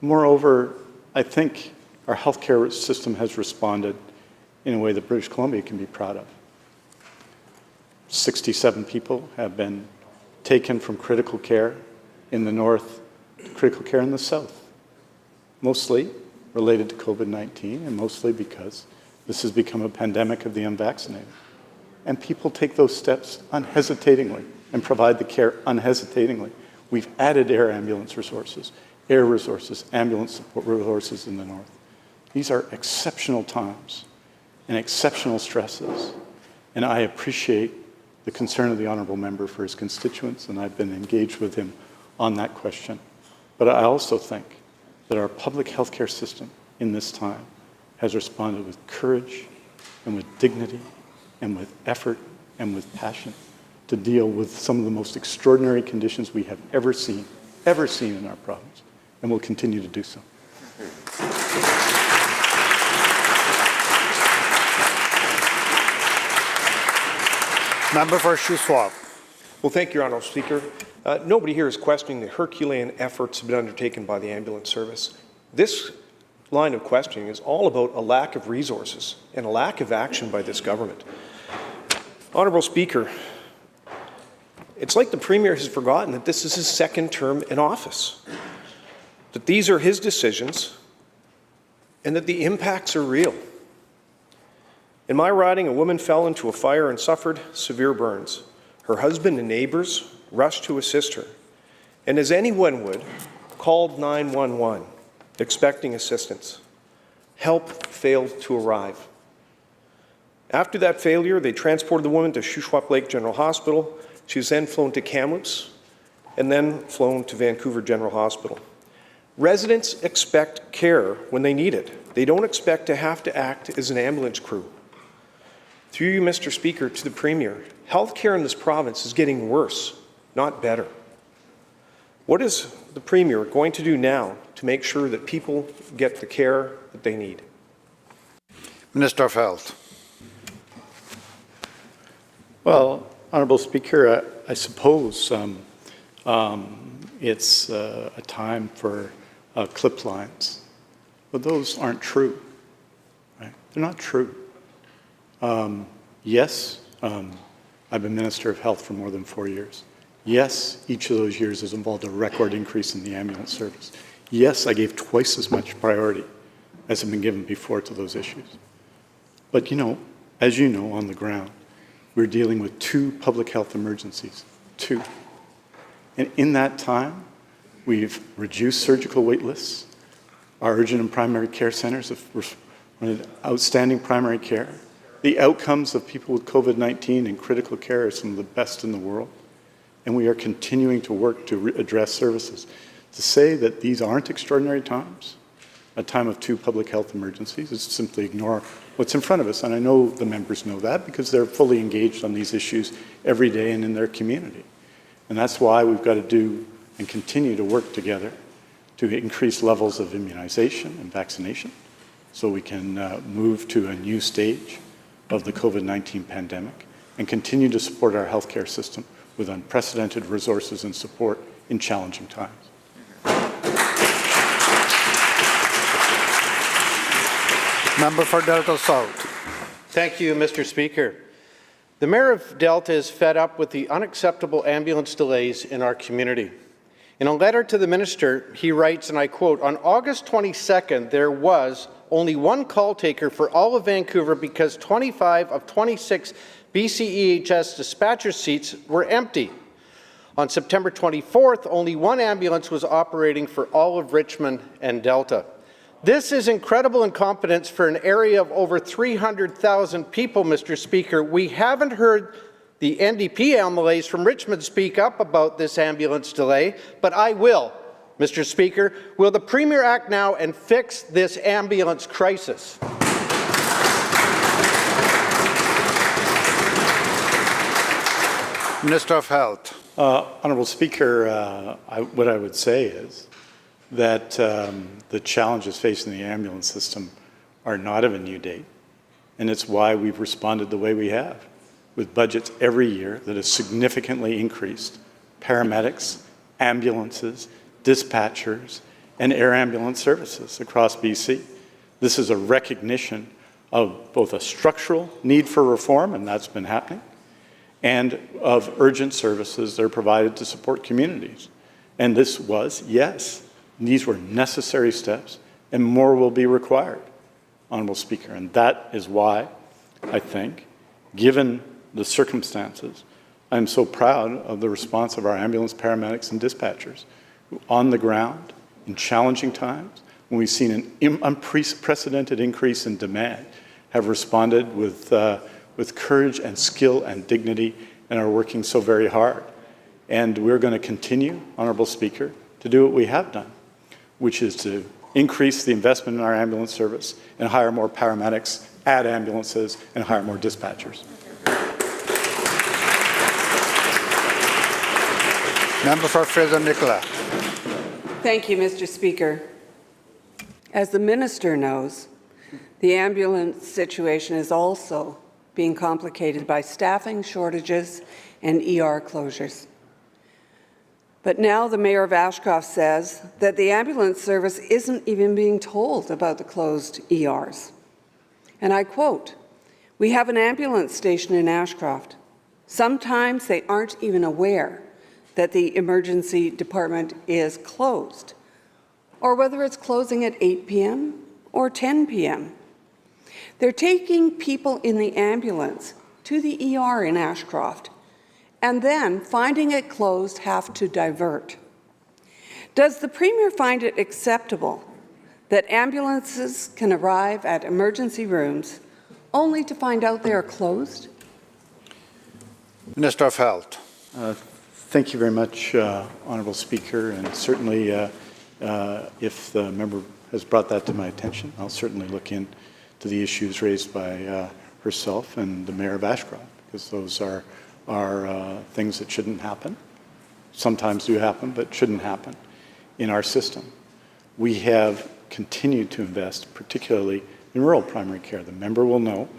Moreover, I think our healthcare system has responded in a way that British Columbia can be proud of. 67 people have been taken from critical care in the north to critical care in the south, mostly related to COVID-19 and mostly because this has become a pandemic of the unvaccinated. And people take those steps unhesitatingly and provide the care unhesitatingly. We've added air ambulance resources, air resources, ambulance support resources in the north. These are exceptional times and exceptional stresses. And I appreciate the concern of the honourable member for his constituents, and I've been engaged with him on that question. But I also think that our public healthcare system in this time has responded with courage and with dignity and with effort and with passion to deal with some of the most extraordinary conditions we have ever seen in our province, and will continue to do so. Member for Shuswap. Well, thank you, Honourable Speaker. Nobody here is questioning the Herculean efforts that have been undertaken by the ambulance service. This line of questioning is all about a lack of resources and a lack of action by this government. Honourable Speaker, it's like the Premier has forgotten that this is his second term in office, that these are his decisions and that the impacts are real. In my riding, a woman fell into a fire and suffered severe burns. Her husband and neighbours rushed to assist her, and as anyone would, called 911, expecting assistance. Help failed to arrive. After that failure, they transported the woman to Shuswap Lake General Hospital. She was then flown to Kamloops and then flown to Vancouver General Hospital. Residents expect care when they need it. They don't expect to have to act as an ambulance crew. Through you, Mr. Speaker, to the Premier, healthcare in this province is getting worse, not better. What is the Premier going to do now to make sure that people get the care that they need? Minister of Health. Well, Honourable Speaker, I suppose it's a time for clip lines, but those aren't true. Right? They're not true. Yes, I've been Minister of Health for more than 4 years. Yes, each of those years has involved a record increase in the ambulance service. Yes, I gave twice as much priority as had been given before to those issues. But, as you know, on the ground, we're dealing with 2 public health emergencies, 2. And in that time, we've reduced surgical wait lists. Our urgent and primary care centers have provided outstanding primary care. The outcomes of people with COVID-19 in critical care are some of the best in the world. And we are continuing to work to address services. To say that these aren't extraordinary times, a time of 2 public health emergencies, is simply ignore what's in front of us. And I know the members know that because they're fully engaged on these issues every day and in their community. And that's why we've got to do and continue to work together to increase levels of immunization and vaccination so we can move to a new stage of the COVID-19 pandemic and continue to support our healthcare system with unprecedented resources and support in challenging times. Member for Delta South. Thank you, Mr. Speaker. The Mayor of Delta is fed up with the unacceptable ambulance delays in our community. In a letter to the Minister, he writes, and I quote, "On August 22nd, there was only one call taker for all of Vancouver because 25 of 26 BCEHS dispatcher seats were empty. On September 24th, only one ambulance was operating for all of Richmond and Delta. This is incredible incompetence for an area of over 300,000 people, Mr. Speaker. We haven't heard the NDP MLAs from Richmond speak up about this ambulance delay, but I will, Mr. Speaker. Will the Premier act now and fix this ambulance crisis?" Minister of Health. Honourable Speaker, what I would say is that the challenges facing the ambulance system are not of a new date, and it's why we've responded the way we have, with budgets every year that have significantly increased paramedics, ambulances, dispatchers, and air ambulance services across BC. This is a recognition of both a structural need for reform, and that's been happening, and of urgent services that are provided to support communities. And this was, yes, these were necessary steps, and more will be required, Honourable Speaker. And that is why I think, given the circumstances, I'm so proud of the response of our ambulance paramedics and dispatchers who, on the ground, in challenging times, when we've seen an unprecedented increase in demand, have responded with courage and skill and dignity and are working so very hard. And we're going to continue, Honourable Speaker, to do what we have done, which is to increase the investment in our ambulance service and hire more paramedics, add ambulances, and hire more dispatchers. Member for Fraser-Nicola. Thank you, Mr. Speaker. As the Minister knows, the ambulance situation is also being complicated by staffing shortages and ER closures. But now the Mayor of Ashcroft says that the ambulance service isn't even being told about the closed ERs. And I quote, "We have an ambulance station in Ashcroft. Sometimes they aren't even aware that the emergency department is closed, or whether it's closing at 8 p.m. or 10 p.m. They're taking people in the ambulance to the ER in Ashcroft, and then, finding it closed, have to divert. Does the Premier find it acceptable that ambulances can arrive at emergency rooms only to find out they are closed?" Minister of Health. Thank you very much, Honourable Speaker, and certainly if the member has brought that to my attention, I'll certainly look into the issues raised by herself and the Mayor of Ashcroft, because those are things that shouldn't happen, sometimes do happen, but shouldn't happen in our system. We have continued to invest, particularly in rural primary care. The member will know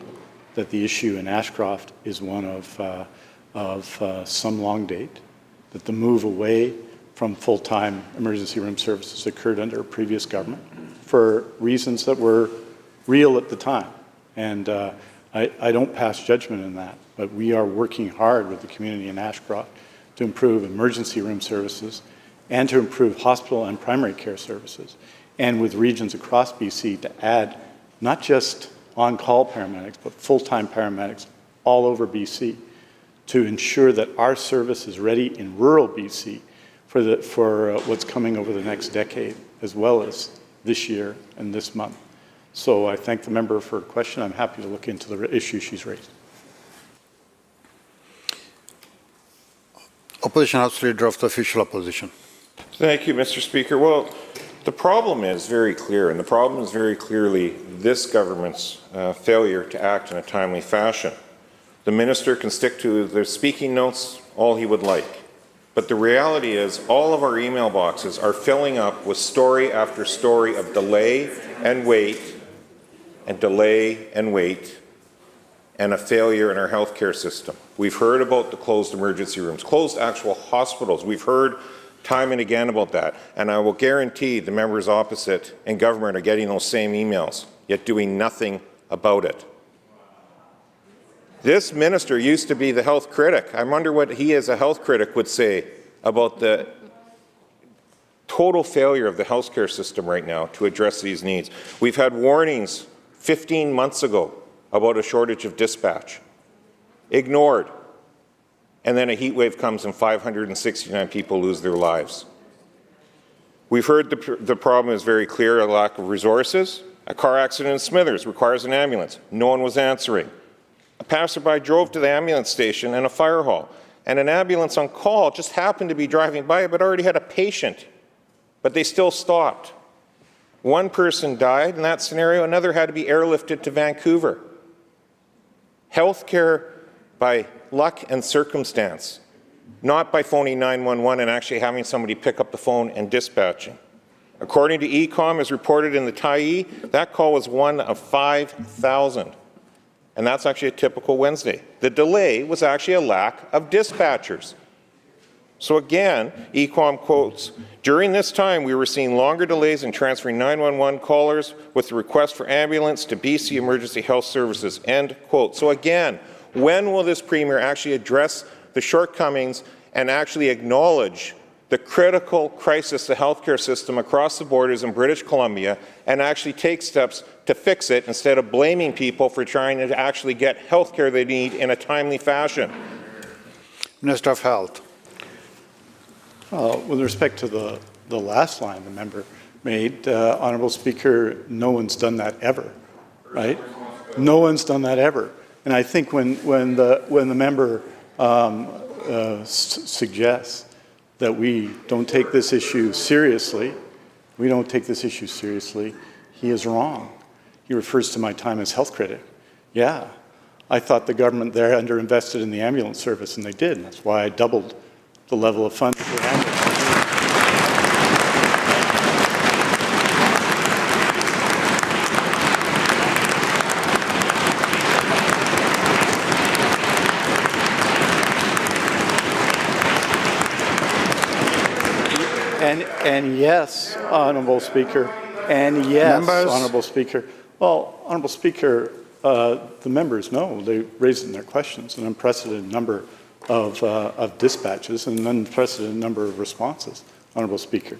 that the issue in Ashcroft is one of some long date, that the move away from full-time emergency room services occurred under a previous government for reasons that were real at the time. And I don't pass judgment in that, but we are working hard with the community in Ashcroft to improve emergency room services and to improve hospital and primary care services, and with regions across BC to add not just on-call paramedics, but full-time paramedics all over BC to ensure that our service is ready in rural BC for what's coming over the next decade, as well as this year and this month. So I thank the member for her question. I'm happy to look into the issue she's raised. Opposition House Leader of the Official Opposition. Thank you, Mr. Speaker. Well, the problem is very clear, and the problem is very clearly this government's failure to act in a timely fashion. The minister can stick to their speaking notes all he would like, but the reality is all of our email boxes are filling up with story after story of delay and wait, and delay and wait, and a failure in our healthcare system. We've heard about the closed emergency rooms, closed actual hospitals. We've heard time and again about that, and I will guarantee the members opposite in government are getting those same emails, yet doing nothing about it. This minister used to be the health critic. I wonder what he as a health critic would say about the total failure of the healthcare system right now to address these needs. We've had warnings 15 months ago about a shortage of dispatch. Ignored. And then a heat wave comes and 569 people lose their lives. We've heard the problem is very clear, a lack of resources. A car accident in Smithers requires an ambulance. No one was answering. A passerby drove to the ambulance station and a fire hall, and an ambulance on call just happened to be driving by but already had a patient, but they still stopped. One person died in that scenario, another had to be airlifted to Vancouver. Healthcare by luck and circumstance, not by phoning 911 and actually having somebody pick up the phone and dispatching. According to ECOM, as reported in the Tyee, that call was one of 5,000. And that's actually a typical Wednesday. The delay was actually a lack of dispatchers. So again, ECOM quotes, during this time we were seeing longer delays in transferring 911 callers with the request for ambulance to BC Emergency Health Services, end quote. So again, when will this Premier actually address the shortcomings and actually acknowledge the critical crisis the healthcare system across the borders in British Columbia and actually take steps to fix it instead of blaming people for trying to actually get healthcare they need in a timely fashion? Minister of Health. With respect to the last line the member made, Honourable Speaker, no one's done that ever, right? No one's done that ever. And I think when the member suggests that we don't take this issue seriously, he is wrong. He refers to my time as health critic. Yeah, I thought the government there underinvested in the ambulance service, and they did. And that's why I doubled the level of funds for ambulance. And yes, Honourable Speaker, and yes, Members. Honourable Speaker. Well, Honourable Speaker, the members know, they raised in their questions an unprecedented number of dispatches and an unprecedented number of responses, Honourable Speaker.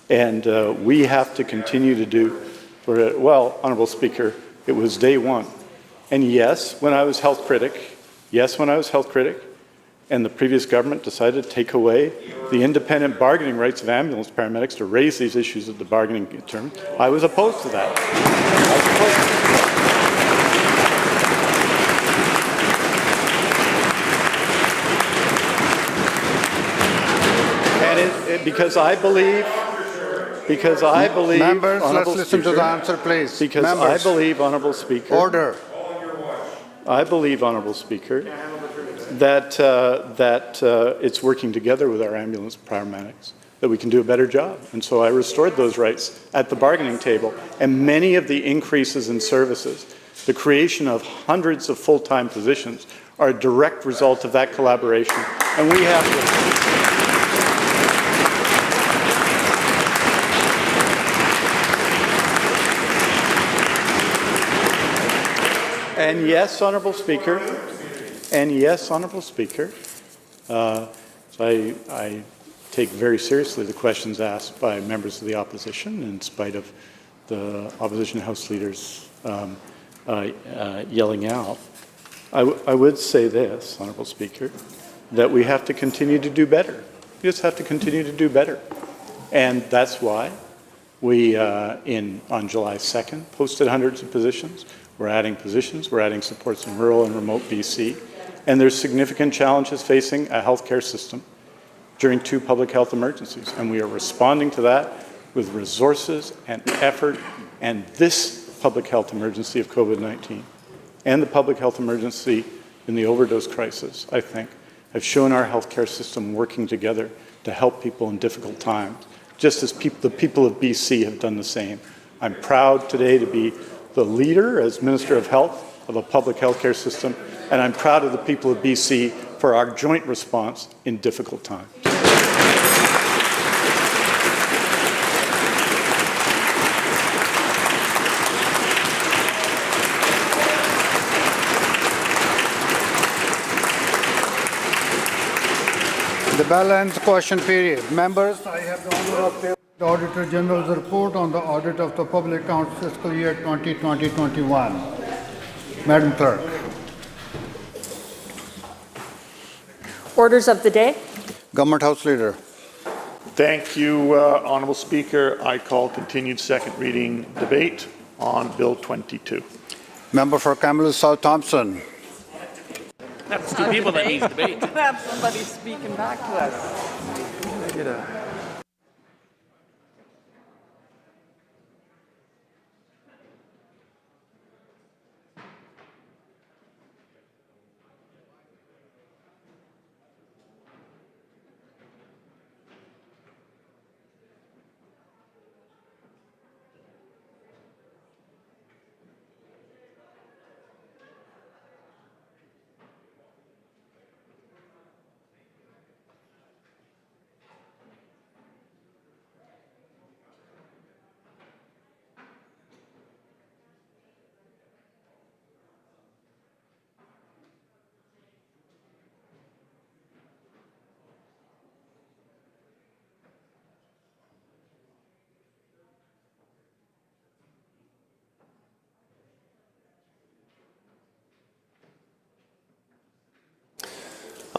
And we have to continue to do, well, Honourable Speaker, it was day one. And yes, when I was health critic, and the previous government decided to take away the independent bargaining rights of ambulance paramedics to raise these issues at the bargaining term, I was opposed to that. And because I believe, members, let's Honourable listen to Speaker, the answer, please. Because members. I believe, Honourable Speaker, order. I believe, Honourable Speaker, that it's working together with our ambulance paramedics, that we can do a better job. And so I restored those rights at the bargaining table. And many of the increases in services, the creation of hundreds of full-time positions, are a direct result of that collaboration. And we have to... And yes, Honourable Speaker, so I take very seriously the questions asked by members of the opposition, in spite of the opposition House leaders yelling out. I would say this, Honourable Speaker, that we have to continue to do better. We just have to continue to do better. And that's why we, on July 2nd, posted hundreds of positions. We're adding positions, we're adding supports in rural and remote BC, and there's significant challenges facing a healthcare system during 2 public health emergencies, and we are responding to that with resources and effort. And this public health emergency of COVID-19 and the public health emergency in the overdose crisis, I think, have shown our healthcare system working together to help people in difficult times, just as the people of BC have done the same. I'm proud today to be the leader as Minister of Health of a public healthcare system, and I'm proud of the people of BC for our joint response in difficult times. The bell ends question period. Members, I have the honor of the Auditor General's report on the audit of the public accounts fiscal year 2020-21. Madam Clerk. Orders of the day. Government House Leader. Thank you, Honourable Speaker. I call continued second reading debate on Bill 22. Member for Kamloops South Thompson. That's 2 people that needs debate. Have somebody speaking back to us.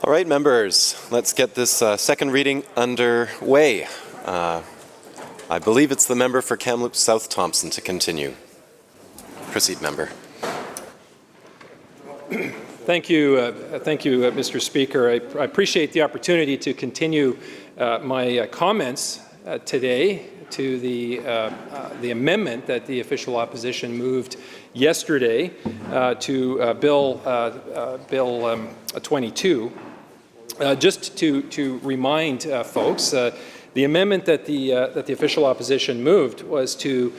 All right, members, let's get this second reading underway. I believe it's the member for Kamloops South Thompson to continue. Proceed, member. Thank you, Mr. Speaker. I appreciate the opportunity to continue my comments today to the amendment that the official opposition moved yesterday to Bill 22. Just to remind folks, the amendment that the official opposition moved was to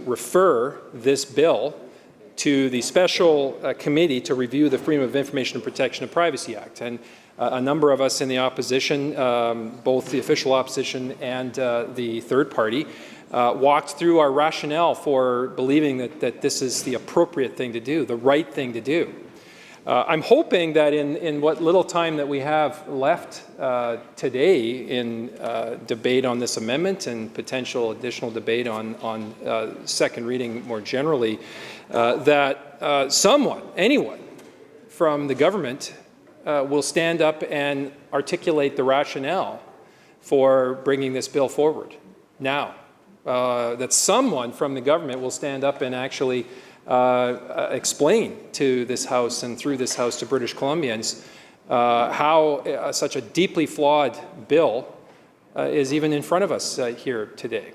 refer this bill to the special committee to review the Freedom of Information and Protection of Privacy Act. And a number of us in the opposition, both the official opposition and the third party, walked through our rationale for believing that this is the appropriate thing to do, the right thing to do. I'm hoping that in what little time that we have left today in debate on this amendment and potential additional debate on second reading more generally, that someone, anyone from the government will stand up and articulate the rationale for bringing this bill forward now. That someone from the government will stand up and actually explain to this House and through this House to British Columbians how such a deeply flawed bill is even in front of us here today.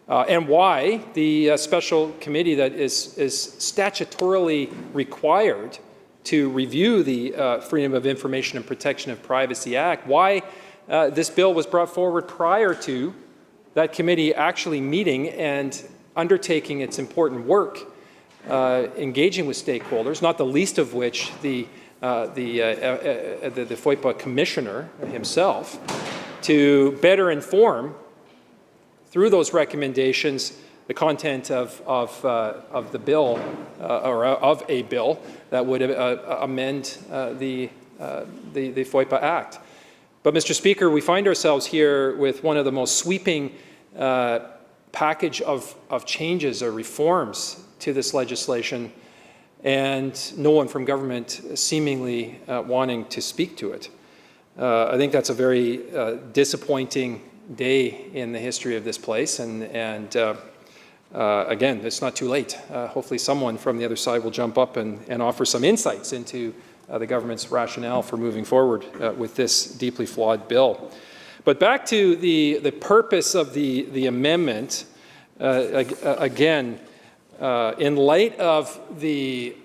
And why the special committee that is statutorily required to review the Freedom of Information and Protection of Privacy Act, why this bill was brought forward prior to that committee actually meeting and undertaking its important work, engaging with stakeholders, not the least of which the FOIPA commissioner himself, to better inform through those recommendations the content of the bill or of a bill that would amend the FOIPA Act. But, Mr. Speaker, we find ourselves here with one of the most sweeping package of changes or reforms to this legislation, and no one from government seemingly wanting to speak to it. I think that's a very disappointing day in the history of this place, and again, it's not too late. Hopefully someone from the other side will jump up and offer some insights into the government's rationale for moving forward with this deeply flawed bill. But back to the purpose of the amendment, again, in light of the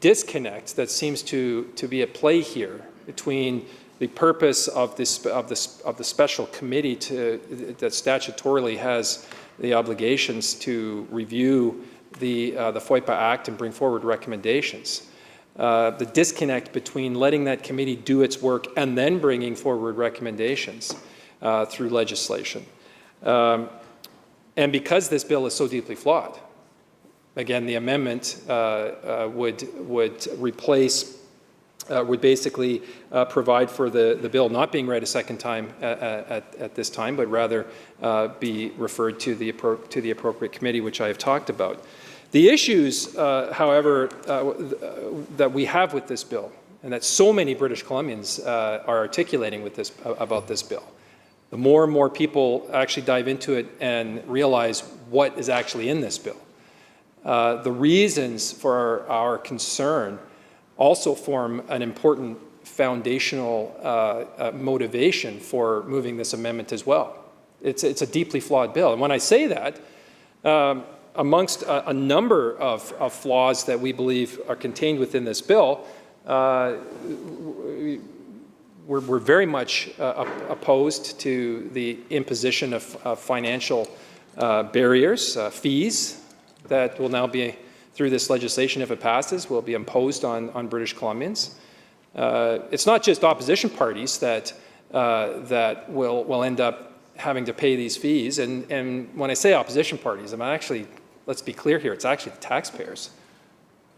disconnect that seems to be at play here between the purpose of the special committee that statutorily has the obligations to review the FOIPA Act and bring forward recommendations. The disconnect between letting that committee do its work and then bringing forward recommendations through legislation. And because this bill is so deeply flawed, again, the amendment would replace, would basically provide for the bill not being read a second time at this time, but rather be referred to the appropriate committee, which I have talked about. The issues, however, that we have with this bill, and that so many British Columbians are articulating with about this bill, the more and more people actually dive into it and realize what is actually in this bill. The reasons for our concern also form an important foundational motivation for moving this amendment as well. It's a deeply flawed bill. And when I say that, amongst a number of flaws that we believe are contained within this bill, we're very much opposed to the imposition of financial barriers, fees that will now be, through this legislation, if it passes, will be imposed on British Columbians. It's not just opposition parties that will end up having to pay these fees. And when I say opposition parties, I'm actually, let's be clear here, it's actually the taxpayers.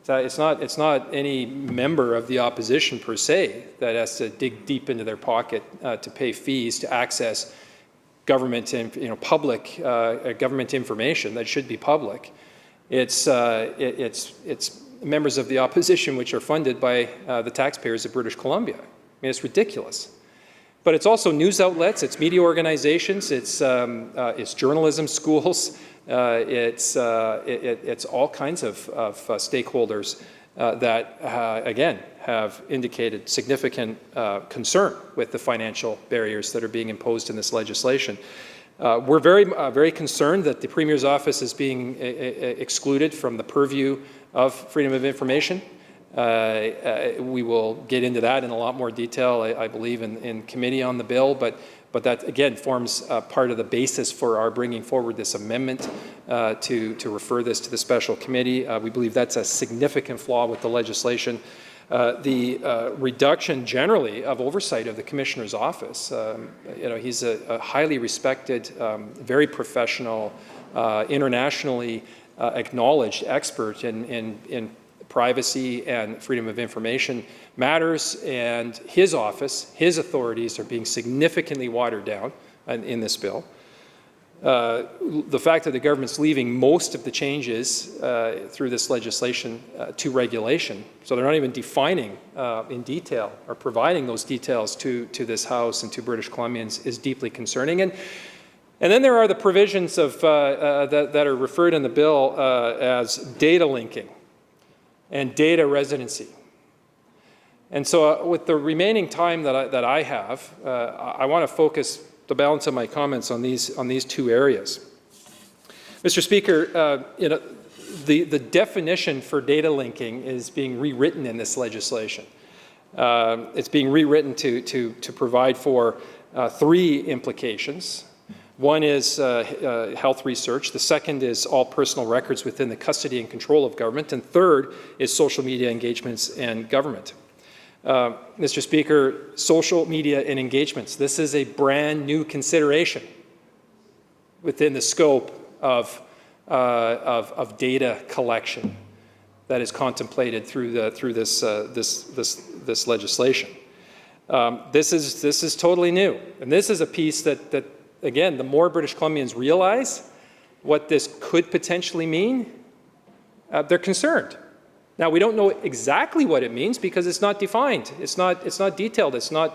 It's not any member of the opposition per se that has to dig deep into their pocket to pay fees to access government and public government information that should be public. It's members of the opposition which are funded by the taxpayers of British Columbia. I mean, it's ridiculous. But it's also news outlets, it's media organizations, it's journalism schools, it's all kinds of stakeholders that, again, have indicated significant concern with the financial barriers that are being imposed in this legislation. We're very concerned that the Premier's office is being excluded from the purview of freedom of information. We will get into that in a lot more detail, I believe, in committee on the bill, but that, again, forms part of the basis for our bringing forward this amendment to refer this to the special committee. We believe that's a significant flaw with the legislation. The reduction generally of oversight of the Commissioner's office. He's a highly respected, very professional, internationally acknowledged expert in privacy and freedom of information matters, and his office, his authorities are being significantly watered down in this bill. The fact that the government's leaving most of the changes through this legislation to regulation, so they're not even defining in detail or providing those details to this House and to British Columbians, is deeply concerning. And then there are the provisions of, that are referred in the bill as data linking and data residency. And so with the remaining time that I have, I want to focus the balance of my comments on these two areas. Mr. Speaker, the definition for data linking is being rewritten in this legislation. It's being rewritten to provide for three implications. One is health research. The second is all personal records within the custody and control of government. And third is social media engagements and government. Mr. Speaker, social media and engagements. This is a brand new consideration within the scope of data collection that is contemplated through this legislation. This is totally new, and this is a piece that again, the more British Columbians realize what this could potentially mean, they're concerned. Now, we don't know exactly what it means because it's not defined. It's not detailed. There's no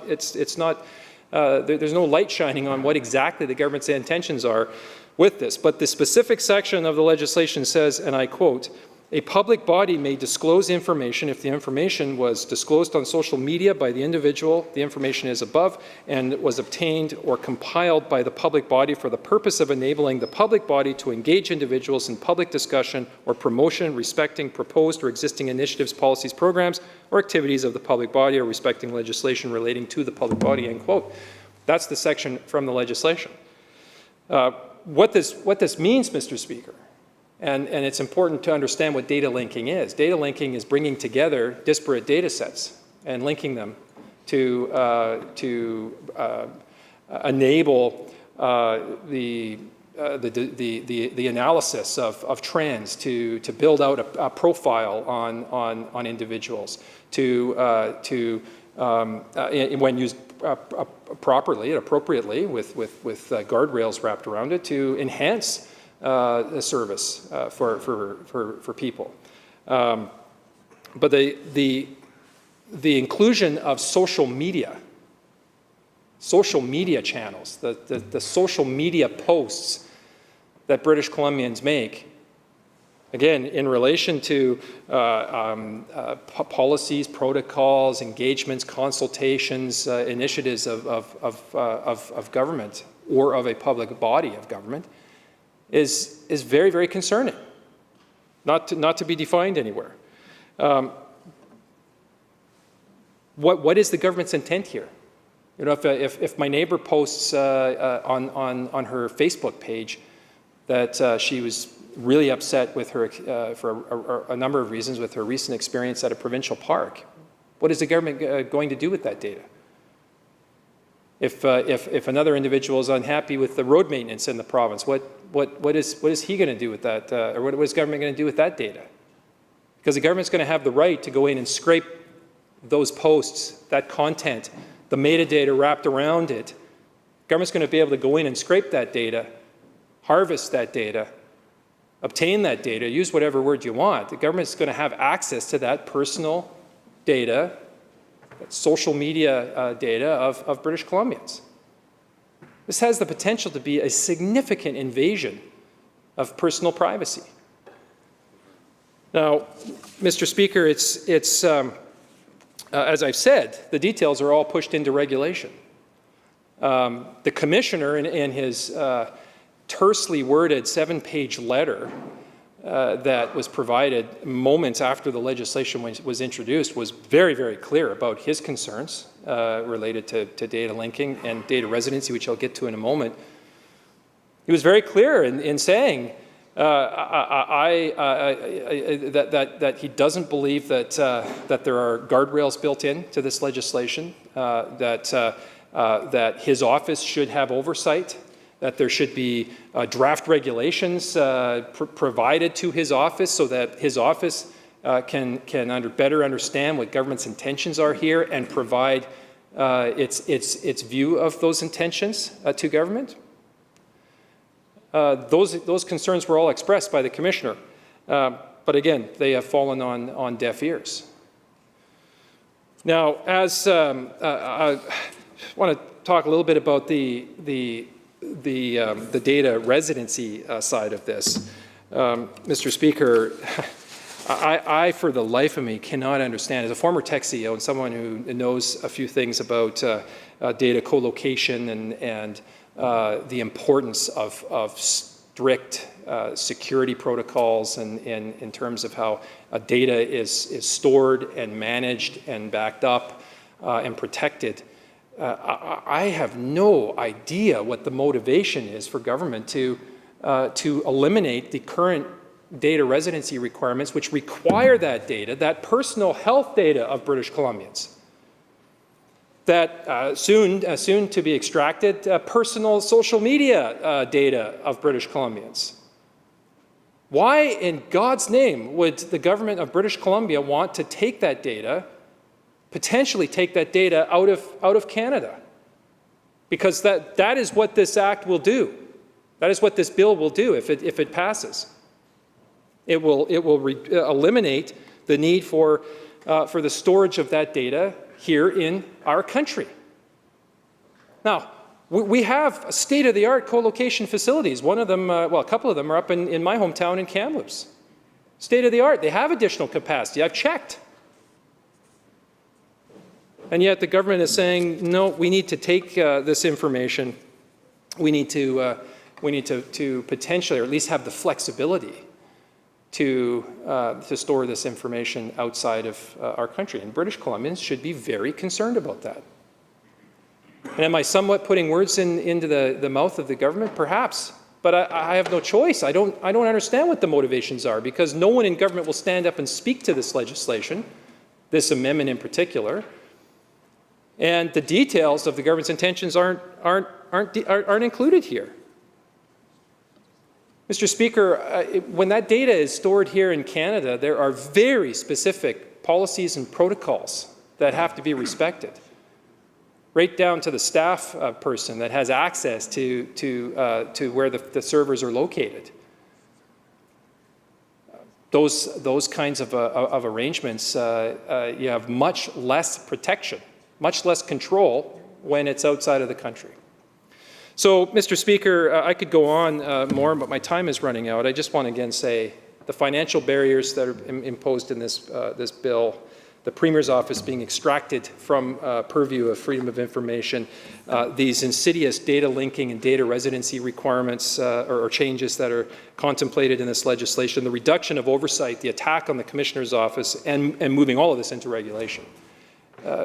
light shining on what exactly the government's intentions are with this. But the specific section of the legislation says, and I quote, A public body may disclose information if the information was disclosed on social media by the individual the information is above and was obtained or compiled by the public body for the purpose of enabling the public body to engage individuals in public discussion or promotion respecting proposed or existing initiatives, policies, programs, or activities of the public body or respecting legislation relating to the public body, end quote. That's the section from the legislation. What this means, Mr. Speaker, and it's important to understand what data linking is. Data linking is bringing together disparate data sets and linking them to enable the analysis of trends, to build out a profile on individuals, when used properly and appropriately with guardrails wrapped around it, to enhance the service for people. But the inclusion of social media channels, the social media posts that British Columbians make, again, in relation to policies, protocols, engagements, consultations, initiatives of government or of a public body of government, is very, very concerning, not to be defined anywhere. What is the government's intent here? You know, if my neighbor posts on her Facebook page that she was really upset with her for a number of reasons with her recent experience at a provincial park, what is the government going to do with that data? If another individual is unhappy with the road maintenance in the province, what is he going to do with that, or what is government going to do with that data? Because the government's going to have the right to go in and scrape those posts, that content, the metadata wrapped around it. Government's going to be able to go in and scrape that data, harvest that data, obtain that data, use whatever word you want. The government's going to have access to that personal data, social media data of British Columbians. This has the potential to be a significant invasion of personal privacy. Now, Mr. Speaker, it's as I've said, the details are all pushed into regulation. The Commissioner, in his tersely worded 7-page letter that was provided moments after the legislation was introduced, was very, very clear about his concerns related to data linking and data residency, which I'll get to in a moment. He was very clear in saying that he doesn't believe that there are guardrails built into this legislation, that his office should have oversight, that there should be draft regulations provided to his office so that his office can better understand what government's intentions are here and provide its view of those intentions to government. Those concerns were all expressed by the Commissioner, but again, they have fallen on deaf ears. Now, as I want to talk a little bit about the data residency side of this. Mr. Speaker, I, for the life of me, cannot understand, as a former tech CEO and someone who knows a few things about data co-location and the importance of strict security protocols and in terms of how data is stored and managed and backed up and protected. I have no idea what the motivation is for government to eliminate the current data residency requirements, which require that data, that personal health data of British Columbians, that soon to be extracted personal social media data of British Columbians. Why in God's name would the government of British Columbia want to take that data, potentially take that data out of Canada? Because that is what this act will do. That is what this bill will do if it passes. It will eliminate the need for the storage of that data here in our country. Now, we have state-of-the-art co-location facilities. One of them, well, a couple of them are up in my hometown in Kamloops. State of the art. They have additional capacity. I've checked. And yet the government is saying, no, we need to take this information. We need to potentially, or at least have the flexibility to store this information outside of our country. And British Columbians should be very concerned about that. And am I somewhat putting words into the mouth of the government? Perhaps. But I have no choice. I don't understand what the motivations are, because no one in government will stand up and speak to this legislation, this amendment in particular. And the details of the government's intentions aren't included here. Mr. Speaker, when that data is stored here in Canada, there are very specific policies and protocols that have to be respected, right down to the staff person that has access to where the servers are located. Those kinds of arrangements, you have much less protection, much less control when it's outside of the country. So, Mr. Speaker, I could go on more, but my time is running out. I just want to again say the financial barriers that are imposed in this bill, the Premier's office being extracted from purview of freedom of information, these insidious data linking and data residency requirements or changes that are contemplated in this legislation, the reduction of oversight, the attack on the Commissioner's office, and moving all of this into regulation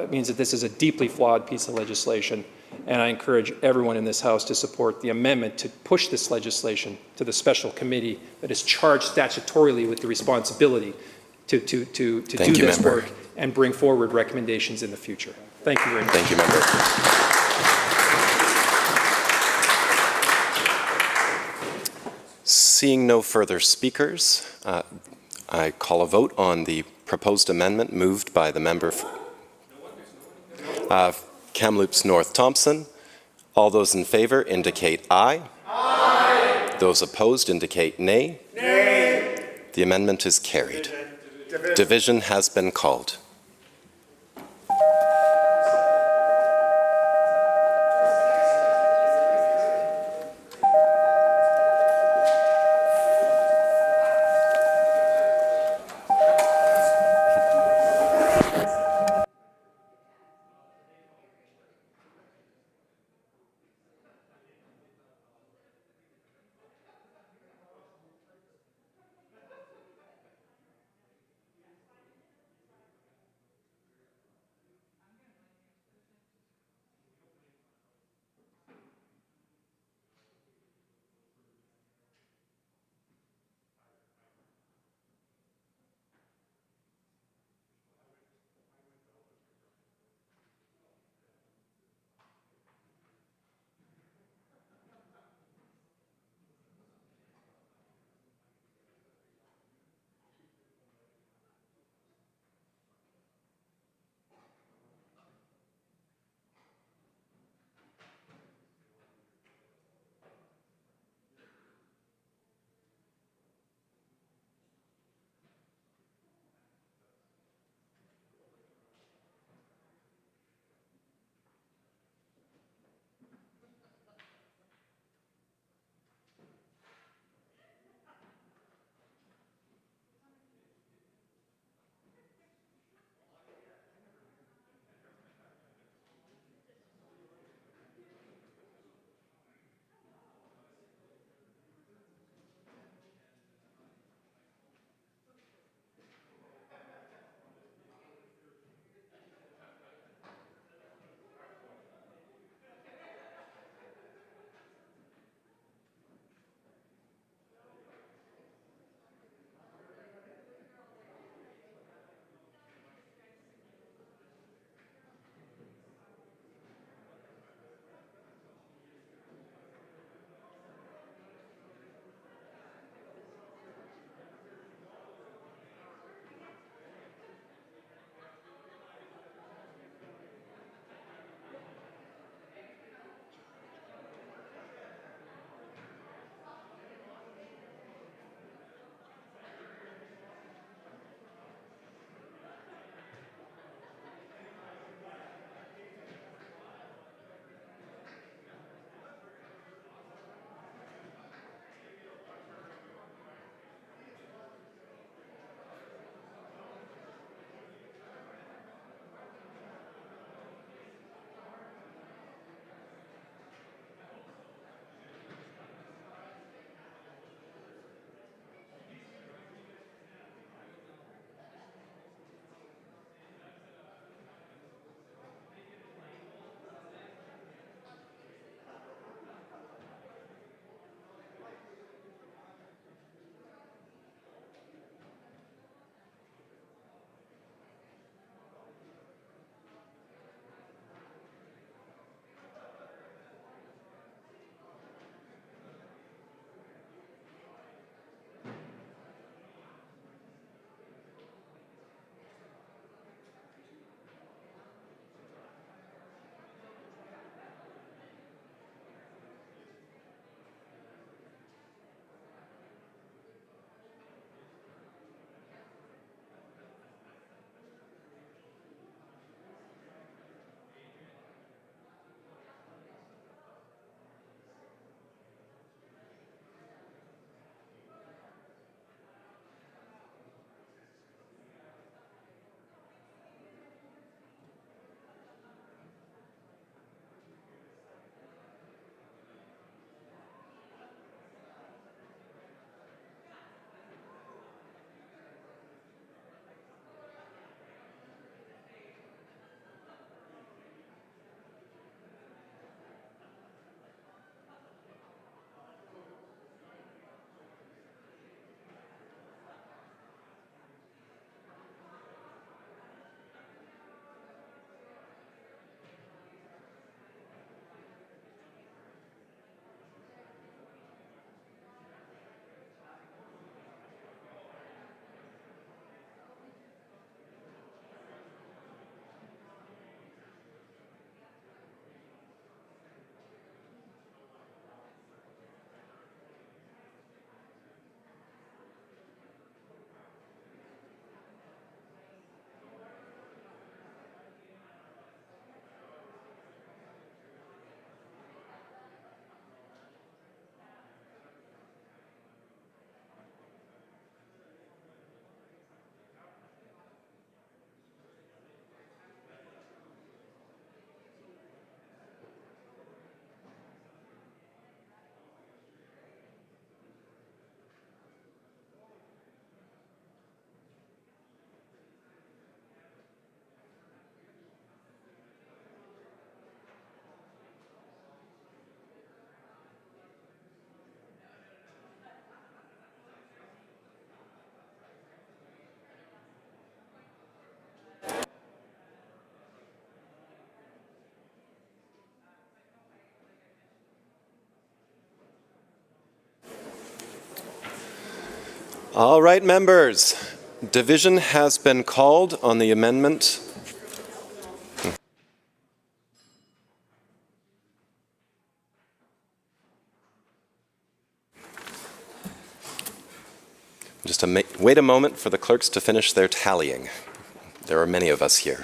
means that this is a deeply flawed piece of legislation. And I encourage everyone in this House to support the amendment to push this legislation to the special committee that is charged statutorily with the responsibility to do this work and bring forward recommendations in the future. Thank you very much. Thank you, Member. Seeing no further speakers, I call a vote on the proposed amendment moved by the member Kamloops North Thompson. All those in favour indicate aye. Aye. Those opposed indicate nay. Nay. The amendment is carried. Division has been called. All right, members. Division has been called on the amendment. Just wait a moment for the clerks to finish their tallying. There are many of us here.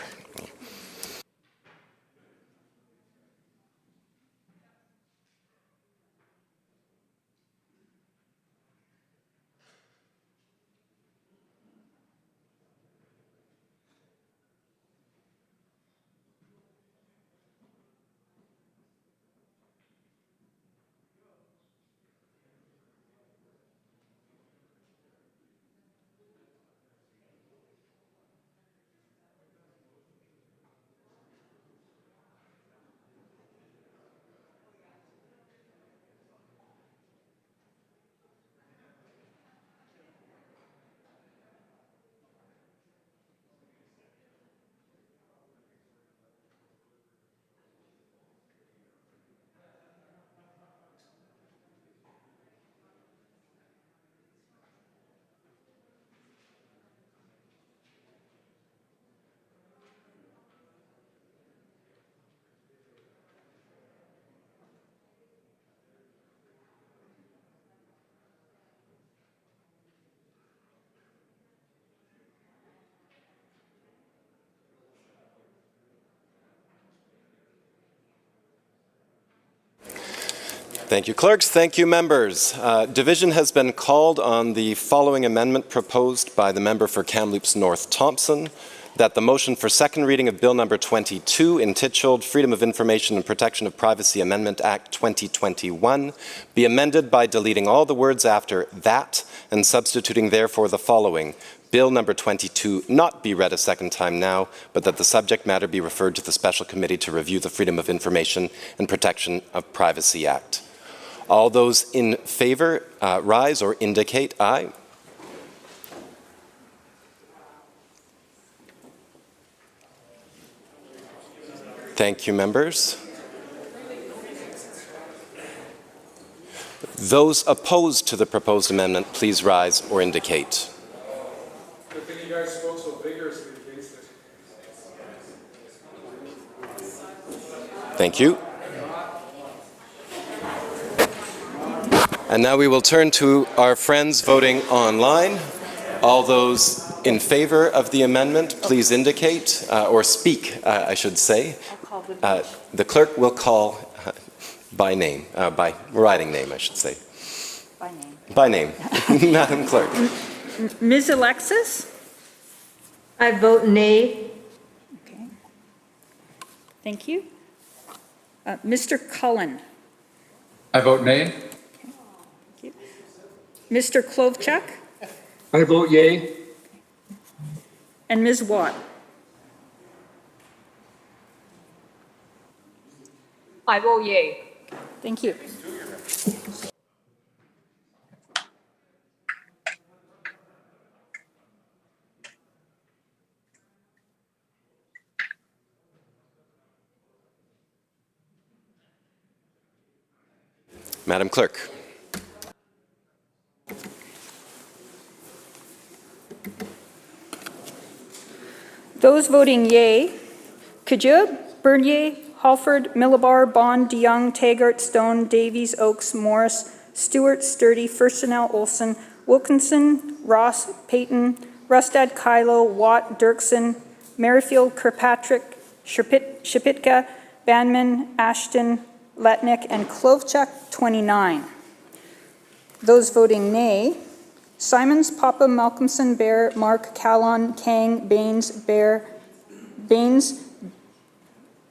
Thank you, clerks. Thank you, members. Division has been called on the following amendment proposed by the member for Kamloops North Thompson, that the motion for second reading of Bill number 22, intituled Freedom of Information and Protection of Privacy Amendment Act 2021, be amended by deleting all the words after that and substituting therefore the following: Bill number 22 not be read a second time now, but that the subject matter be referred to the Special Committee to review the Freedom of Information and Protection of Privacy Act. All those in favor rise or indicate aye. Thank you, members. Those opposed to the proposed amendment, please rise or indicate. Good thing you guys spoke so vigorously against it. Thank you. And now we will turn to our friends voting online. All those in favor of the amendment, please indicate, or speak, I should say. The clerk will call by name, by riding name, I should say. By name. By name. Madam Clerk. Ms. Alexis? I vote nay. Okay. Thank you. Mr. Cullen? I vote nay. Mr. Klovchuk? I vote yea. And Ms. Watt? I vote yea. Thank you. Madam Clerk. Those voting yea: Kajub, Bernier, Halford, Millibar, Bond, DeYoung, Taggart, Stone, Davies, Oakes, Morris, Stewart, Sturdy, Furstenau, Olson, Wilkinson, Ross, Payton, Rustad, Kylo, Watt, Dirksen, Merrifield, Kirkpatrick, Shapitka, Banman, Ashton, Letnick, and Klovchuk, 29. Those voting nay: Simons, Papa, Malcolmson, Bear, Mark, Callon, Kang, Baines, Bear, Baines,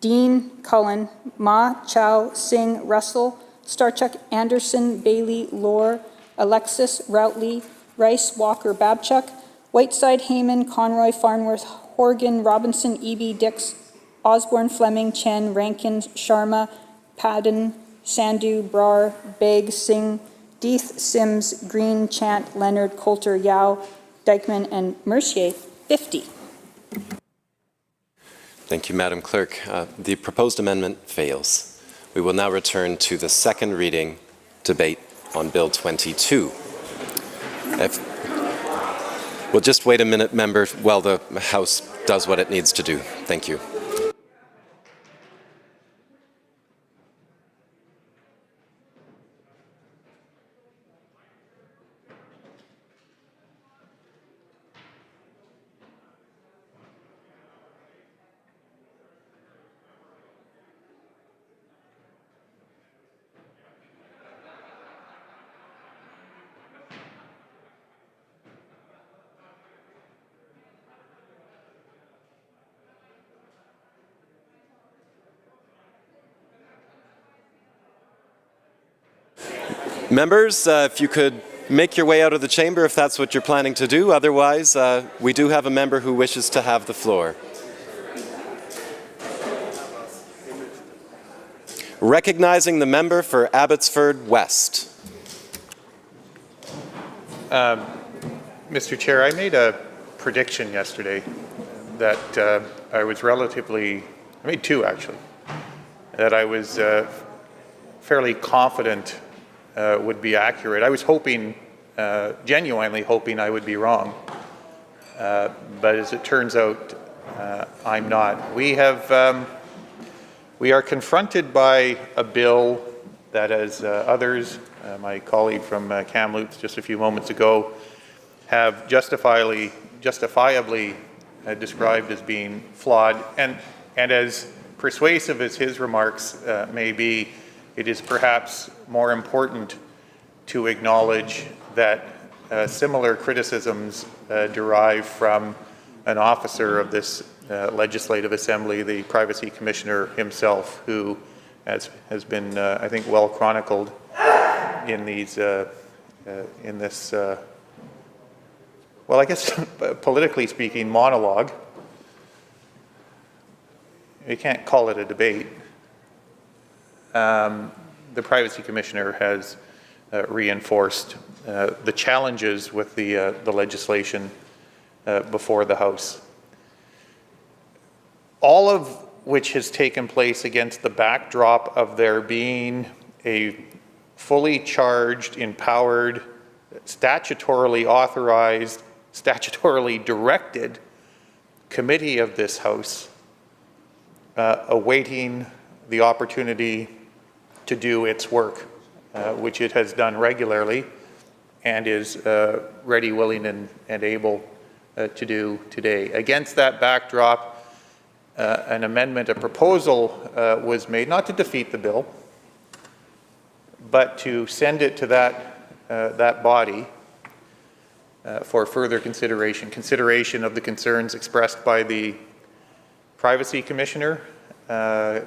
Dean, Cullen, Ma, Chow, Singh, Russell, Starchuk, Anderson, Bailey, Lohr, Alexis, Routley, Rice, Walker, Babchuk, Whiteside, Heyman, Conroy, Farnworth, Horgan, Robinson, Eby, Dix, Osborne, Fleming, Chen, Rankin, Sharma, Padden, Sandhu, Brar, Begg, Singh, Deeth, Sims, Green, Chant, Leonard, Coulter, Yao, Dykeman, and Mercier, 50. Thank you, Madam Clerk. The proposed amendment fails. We will now return to the second reading debate on Bill 22. We'll just wait a minute, member, while the House does what it needs to do. Thank you. Members, if you could make your way out of the chamber if that's what you're planning to do. Otherwise, we do have a member who wishes to have the floor. Recognizing the member for Abbotsford West. Mr. Chair, I made a prediction yesterday that I made two actually, that I was fairly confident would be accurate. I was hoping, genuinely hoping I would be wrong. But as it turns out, I'm not. We are confronted by a bill that, as others, my colleague from Kamloops just a few moments ago, have justifiably described as being flawed. And as persuasive as his remarks may be, it is perhaps more important to acknowledge that similar criticisms derive from an officer of this Legislative Assembly, the Privacy Commissioner himself, who has been, I think, well chronicled in these, in this, well, I guess politically speaking, monologue. You can't call it a debate. The Privacy Commissioner has reinforced the challenges with the legislation before the House. All of which has taken place against the backdrop of there being a fully charged, empowered, statutorily authorized, statutorily directed committee of this House awaiting the opportunity to do its work, which it has done regularly and is ready, willing, and able to do today. Against that backdrop, an amendment, a proposal was made, not to defeat the bill, but to send it to that body for further consideration of the concerns expressed by the Privacy Commissioner,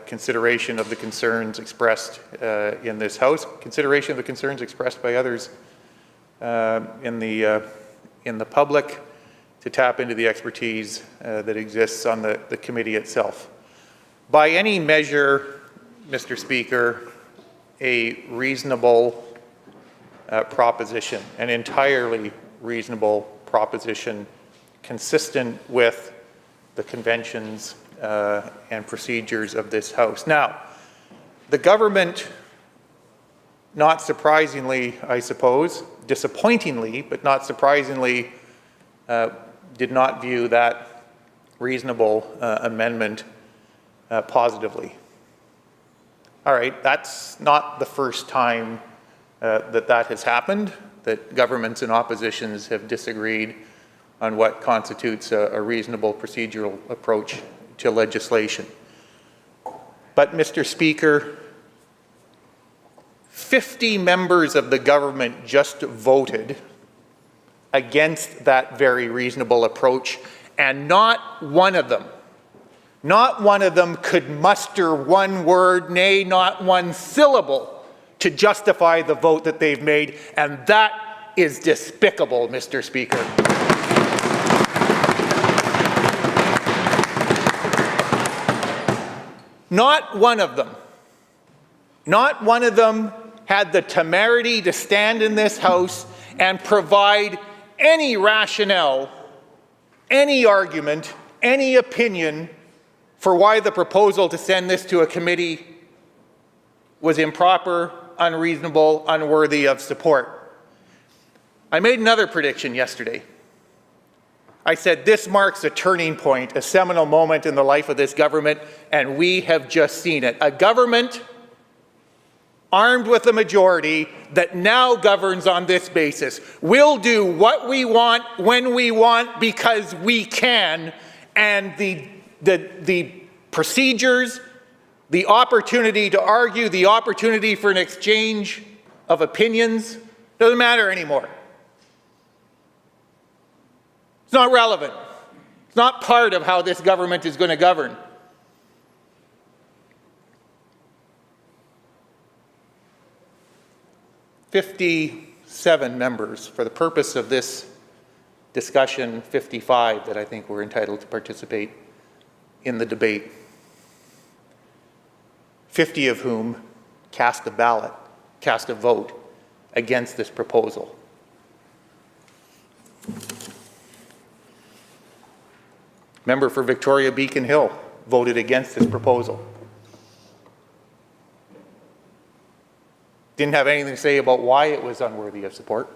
consideration of the concerns expressed in this House, consideration of the concerns expressed by others in the public, to tap into the expertise that exists on the committee itself. By any measure, Mr. Speaker, a reasonable proposition, an entirely reasonable proposition consistent with the conventions and procedures of this House. Now, the government, not surprisingly, I suppose, disappointingly, but not surprisingly, did not view that reasonable amendment positively. All right, that's not the first time that has happened, that governments and oppositions have disagreed on what constitutes a reasonable procedural approach to legislation. But, Mr. Speaker, 50 members of the government just voted against that very reasonable approach, and not one of them could muster one word, nay, not one syllable, to justify the vote that they've made, and that is despicable, Mr. Speaker. Not one of them had the temerity to stand in this House and provide any rationale, any argument, any opinion for why the proposal to send this to a committee was improper, unreasonable, unworthy of support. I made another prediction yesterday. I said, this marks a turning point, a seminal moment in the life of this government, and we have just seen it. A government armed with a majority that now governs on this basis. We'll do what we want, when we want, because we can, and the procedures, the opportunity to argue, the opportunity for an exchange of opinions doesn't matter anymore. It's not relevant. It's not part of how this government is going to govern. "57 members. For the purpose of this discussion, 55 that I think were entitled to participate in the debate. 50 of whom cast a vote against this proposal. Member for Victoria Beacon Hill voted against this proposal. Didn't have anything to say about why it was unworthy of support.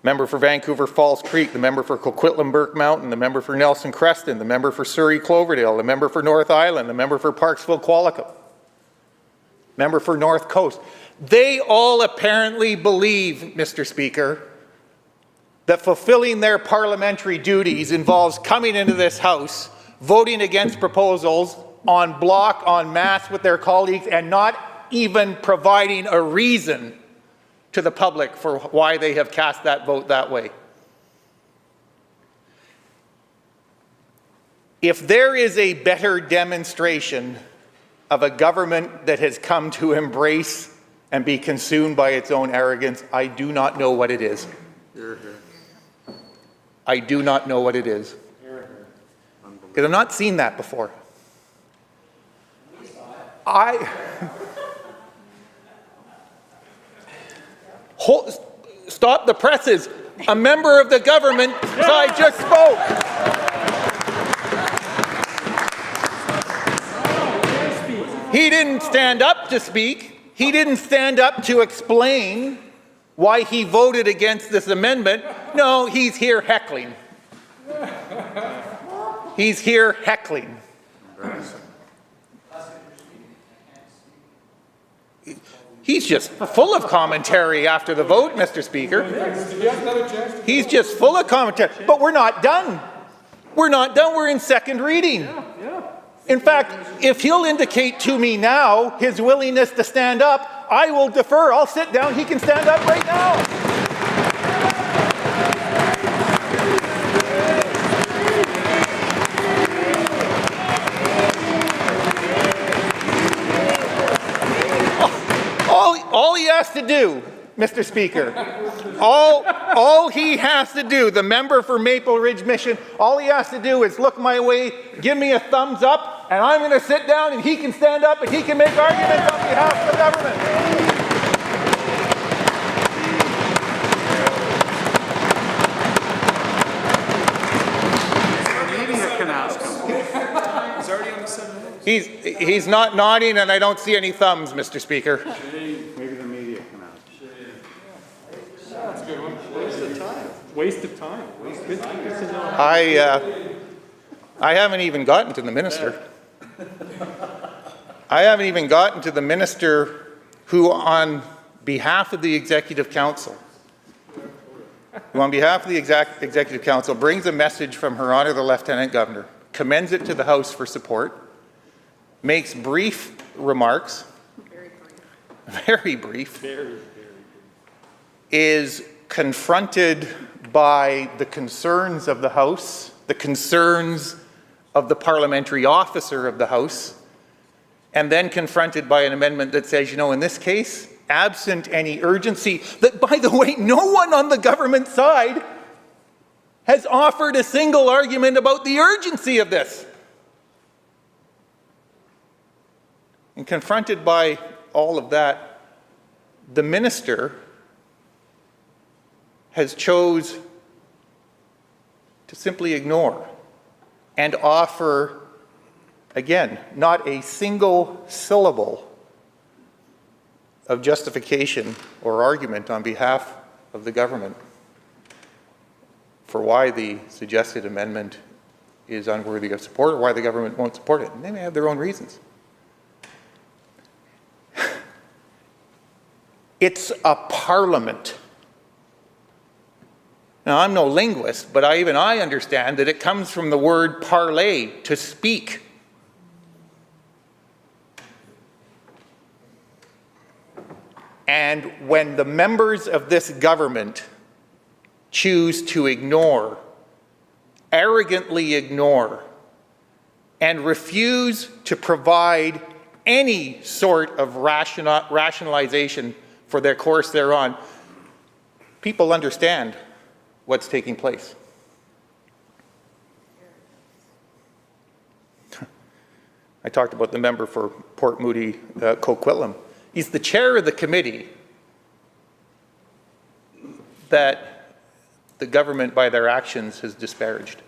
Member for Vancouver Falls Creek, the member for Coquitlam Burke Mountain, the member for Nelson Creston, the member for Surrey Cloverdale, the member for North Island, the member for Parksville Qualicum, member for North Coast. They all apparently believe, Mr. Speaker, that fulfilling their parliamentary duties involves coming into this House, voting against proposals en bloc, en masse with their colleagues, and not even providing a reason to the public for why they have cast that vote that way. If there is a better demonstration of a government that has come to embrace and be consumed by its own arrogance, I do not know what it is. I do not know what it is. Because I've not seen that before. Stop the presses. A member of the government side just spoke. He didn't stand up to speak. He didn't stand up to explain why he voted against this amendment. No, he's here heckling. He's here heckling. He's just full of commentary after the vote, Mr. Speaker. He's just full of commentary. But we're not done. We're not done. We're in second reading. In fact, if he'll indicate to me now his willingness to stand up, I will defer. I'll sit down. He can stand up right now. All he has to do, Mr. Speaker, all he has to do, the member for Maple Ridge Mission, all he has to do is look my way, give me a thumbs up, and I'm going to sit down and he can stand up and he can make arguments on behalf of the government. He's not nodding, and I don't see any thumbs, Mr. Speaker. Maybe the media can ask. That's a good one. Waste of time. I haven't even gotten to the minister. I haven't even gotten to the minister who, on behalf of the Executive Council, brings a message from Her Honour the Lieutenant Governor, commends it to the House for support, makes brief remarks, very brief, is confronted by the concerns of the House, the concerns of the parliamentary officer of the House, and then confronted by an amendment that says, you know, in this case, absent any urgency, that, by the way, no one on the government side has offered a single argument about the urgency of this. And confronted by all of that, the minister has chose to simply ignore and offer, again, not a single syllable of justification or argument on behalf of the government for why the suggested amendment is unworthy of support or why the government won't support it. And they may have their own reasons. It's a parliament. Now, I'm no linguist, but even I understand that it comes from the word parler, to speak. And when the members of this government choose to ignore, arrogantly ignore, and refuse to provide any sort of rationalization for their course thereon, people understand what's taking place. I talked about the member for Port Moody, Coquitlam. He's the chair of the committee that the government, by their actions, has disparaged.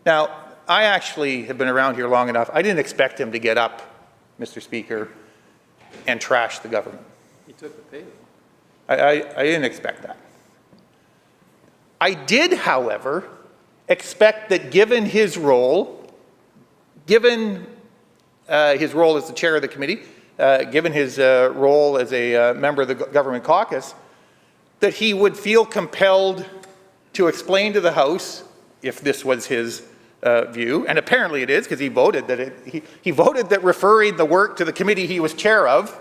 Now, I actually have been around here long enough. I didn't expect him to get up, Mr. Speaker, and trash the government. He took the pay. I didn't expect that. I did, however, expect that given his role as the chair of the committee, given his role as a member of the government caucus, that he would feel compelled to explain to the House, if this was his view, and apparently it is, because he voted that referring the work to the committee he was chair of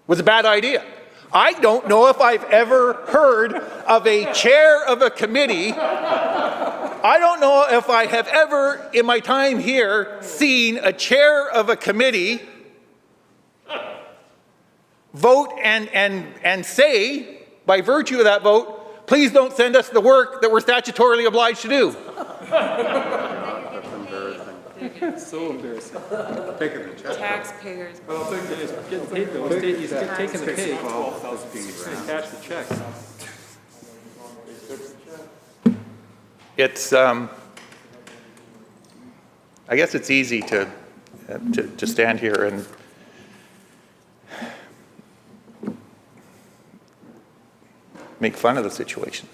was a bad idea. I don't know if I've ever heard of a chair of a committee. I don't know if I have ever, in my time here, seen a chair of a committee vote and say, by virtue of that vote, please don't send us the work that we're statutorily obliged to do. It's so embarrassing. Taking the check. Taxpayers. Well, the thing is, getting paid though. He's taking the pay. Cash the check. It's, I guess it's easy to stand here and make fun of the situation.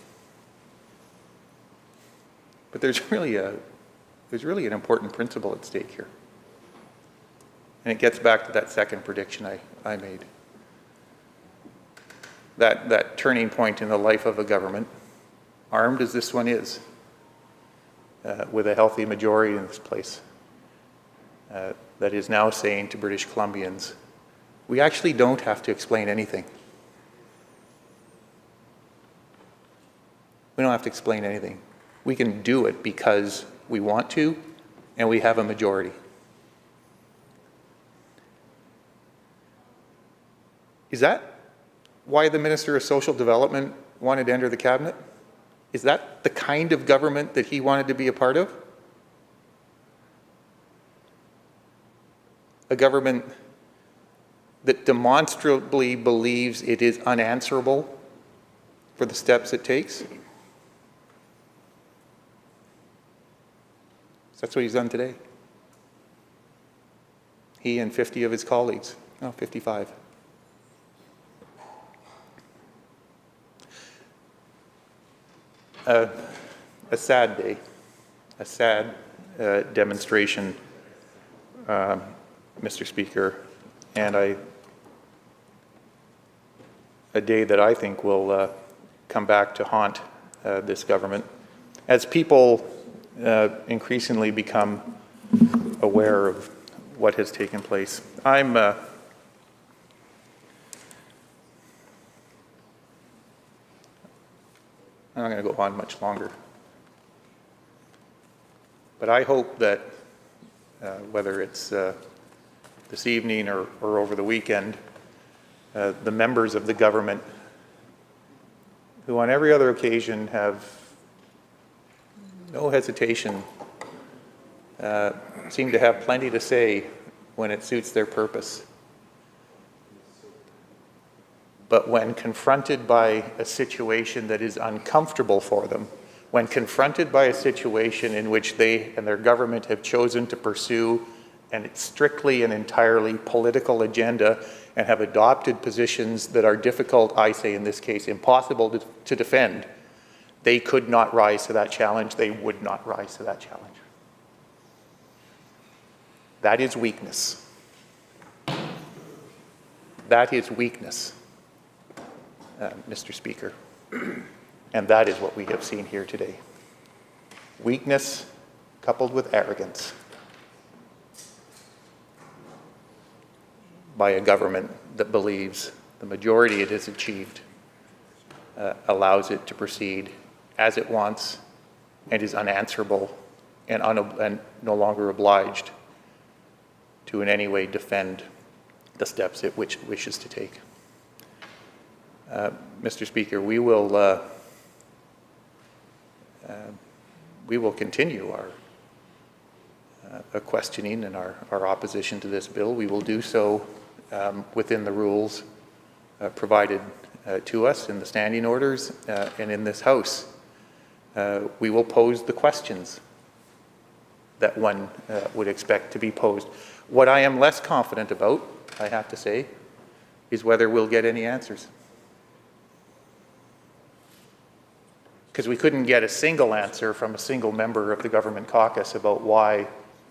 But there's really an important principle at stake here. And it gets back to that second prediction I made. That turning point in the life of a government, armed as this one is, with a healthy majority in this place, that is now saying to British Columbians, we actually don't have to explain anything. We don't have to explain anything. We can do it because we want to, and we have a majority. Is that why the Minister of Social Development wanted to enter the cabinet? Is that the kind of government that he wanted to be a part of? A government that demonstrably believes it is unanswerable for the steps it takes? That's what he's done today. He and 50 of his colleagues. No, 55. A sad day, a sad demonstration, Mr. Speaker, and a day that I think will come back to haunt this government as people increasingly become aware of what has taken place. I'm not going to go on much longer, but I hope that whether it's this evening or over the weekend, the members of the government who on every other occasion have no hesitation, seem to have plenty to say when it suits their purpose. But when confronted by a situation that is uncomfortable for them, when confronted by a situation in which they and their government have chosen to pursue and it's strictly and entirely political agenda and have adopted positions that are difficult, I say in this case, impossible to defend, they could not rise to that challenge. They would not rise to that challenge. That is weakness. That is weakness, Mr. Speaker. And that is what we have seen here today. Weakness coupled with arrogance by a government that believes the majority it has achieved allows it to proceed as it wants and is unanswerable and no longer obliged to in any way defend the steps it wishes to take. Mr. Speaker, we will continue our questioning and our opposition to this bill. We will do so within the rules provided to us in the standing orders and in this House. We will pose the questions that one would expect to be posed. What I am less confident about, I have to say, is whether we'll get any answers. Because we couldn't get a single answer from a single member of the government caucus about why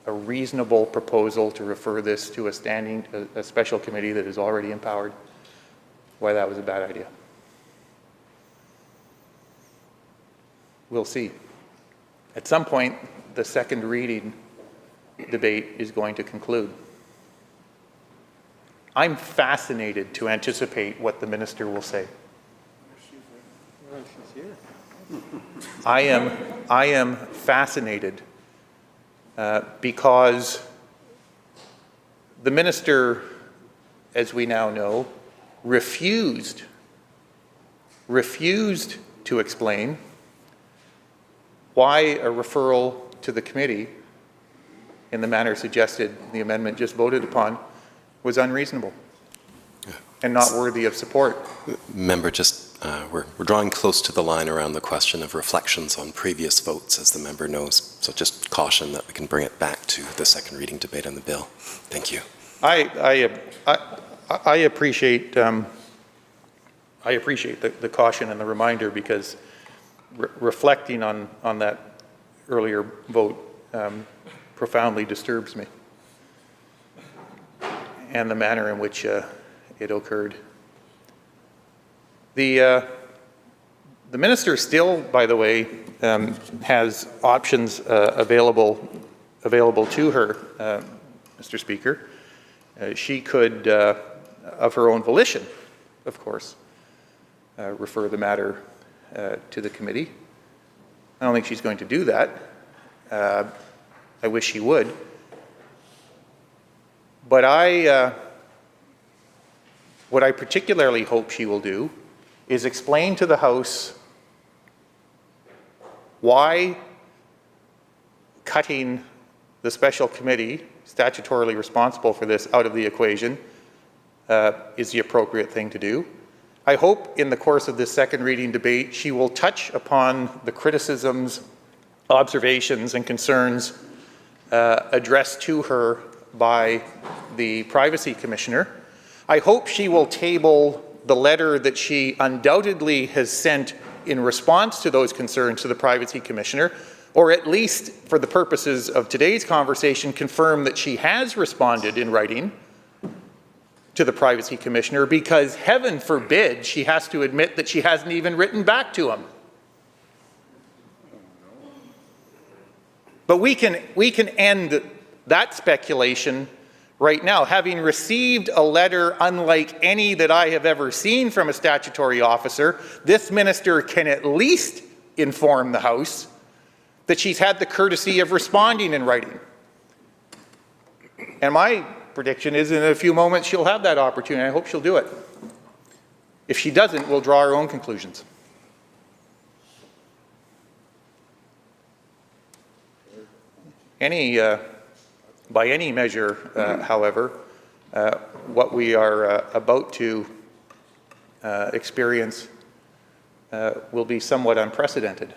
a reasonable proposal to refer this to a special committee that is already empowered, why that was a bad idea. We'll see. At some point, the second reading debate is going to conclude. I'm fascinated to anticipate what the minister will say. I am fascinated because the minister, as we now know, refused to explain why a referral to the committee in the manner suggested in the amendment just voted upon was unreasonable and not worthy of support. Member, we're drawing close to the line around the question of reflections on previous votes, as the member knows. So just caution that we can bring it back to the second reading debate on the bill. Thank you. I appreciate the caution and the reminder, because reflecting on that earlier vote profoundly disturbs me, and the manner in which it occurred. The minister still, by the way, has options available to her, Mr. Speaker. She could, of her own volition, of course, refer the matter to the committee. I don't think she's going to do that. I wish she would. But what I particularly hope she will do is explain to the House why cutting the special committee statutorily responsible for this out of the equation is the appropriate thing to do. I hope in the course of this second reading debate she will touch upon the criticisms, observations, and concerns addressed to her by the Privacy Commissioner. I hope she will table the letter that she undoubtedly has sent in response to those concerns to the Privacy Commissioner, or at least for the purposes of today's conversation, confirm that she has responded in writing to the Privacy Commissioner, because heaven forbid she has to admit that she hasn't even written back to him. But we can end that speculation right now. Having received a letter unlike any that I have ever seen from a statutory officer, this minister can at least inform the House that she's had the courtesy of responding in writing. And my prediction is in a few moments she'll have that opportunity. I hope she'll do it. If she doesn't, we'll draw our own conclusions. By any measure, however, what we are about to experience will be somewhat unprecedented.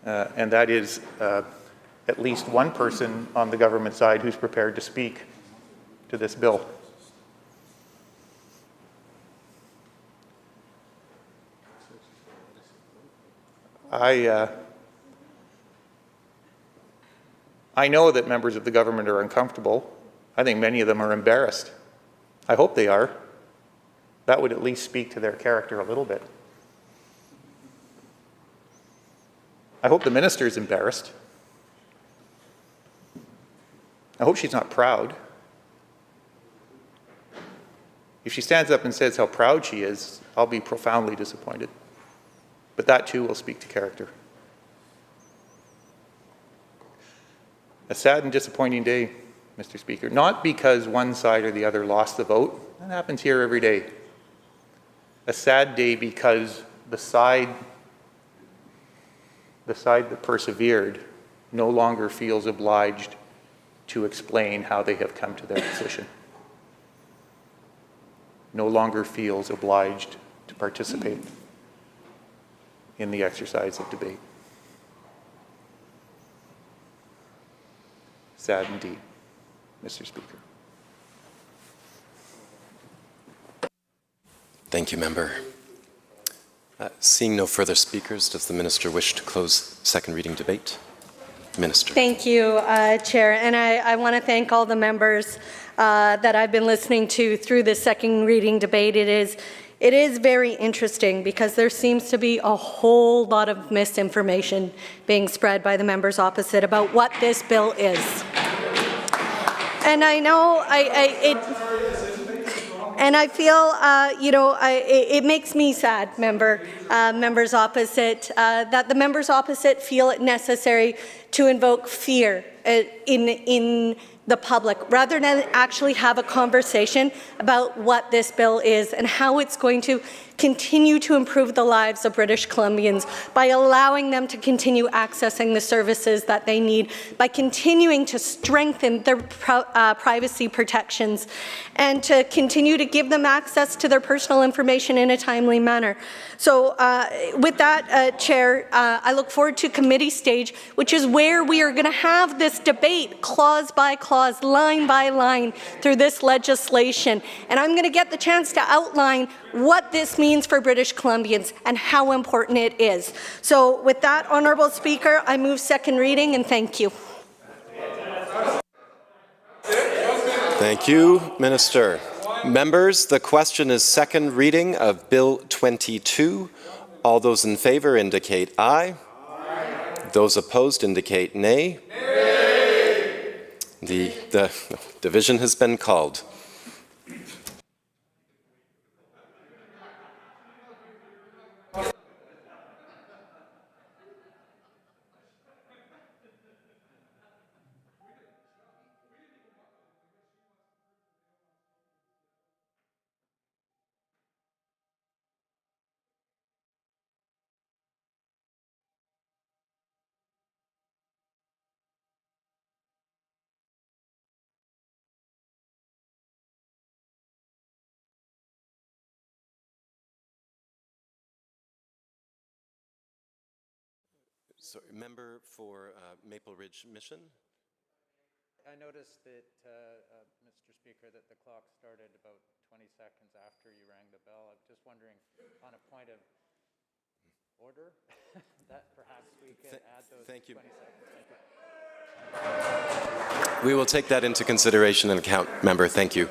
And that is at least one person on the government side who's prepared to speak to this bill. I know that members of the government are uncomfortable. I think many of them are embarrassed. I hope they are. That would at least speak to their character a little bit. I hope the minister is embarrassed. I hope she's not proud. If she stands up and says how proud she is, I'll be profoundly disappointed. But that too will speak to character. A sad and disappointing day, Mr. Speaker, not because one side or the other lost the vote. That happens here every day. A sad day because the side that persevered no longer feels obliged to explain how they have come to their position. No longer feels obliged to participate in the exercise of debate. Sad indeed, Mr. Speaker. Thank you, member. Seeing no further speakers, does the minister wish to close second reading debate? Minister. Thank you, Chair. And I want to thank all the members that I've been listening to through this second reading debate. It is very interesting because there seems to be a whole lot of misinformation being spread by the members opposite about what this bill is. And I know I feel, it makes me sad, members opposite, that the members opposite feel it necessary to invoke fear in the public, rather than actually have a conversation about what this bill is and how it's going to continue to improve the lives of British Columbians by allowing them to continue accessing the services that they need, by continuing to strengthen their privacy protections, and to continue to give them access to their personal information in a timely manner. So with that, Chair, I look forward to committee stage, which is where we are going to have this debate clause by clause, line by line through this legislation. And I'm going to get the chance to outline what this means for British Columbians and how important it is. So with that, Honourable Speaker, I move second reading and thank you. Thank you, Minister. Members, the question is second reading of Bill 22. All those in favour indicate aye. Aye. Those opposed indicate nay. Nay. The division has been called. So, member for Maple Ridge Mission. I noticed that, Mr. Speaker, that the clock started about 20 seconds after you rang the bell. I'm just wondering, on a point of order, that perhaps we could add those 20 seconds. Thank you. We will take that into consideration and account, member. Thank you.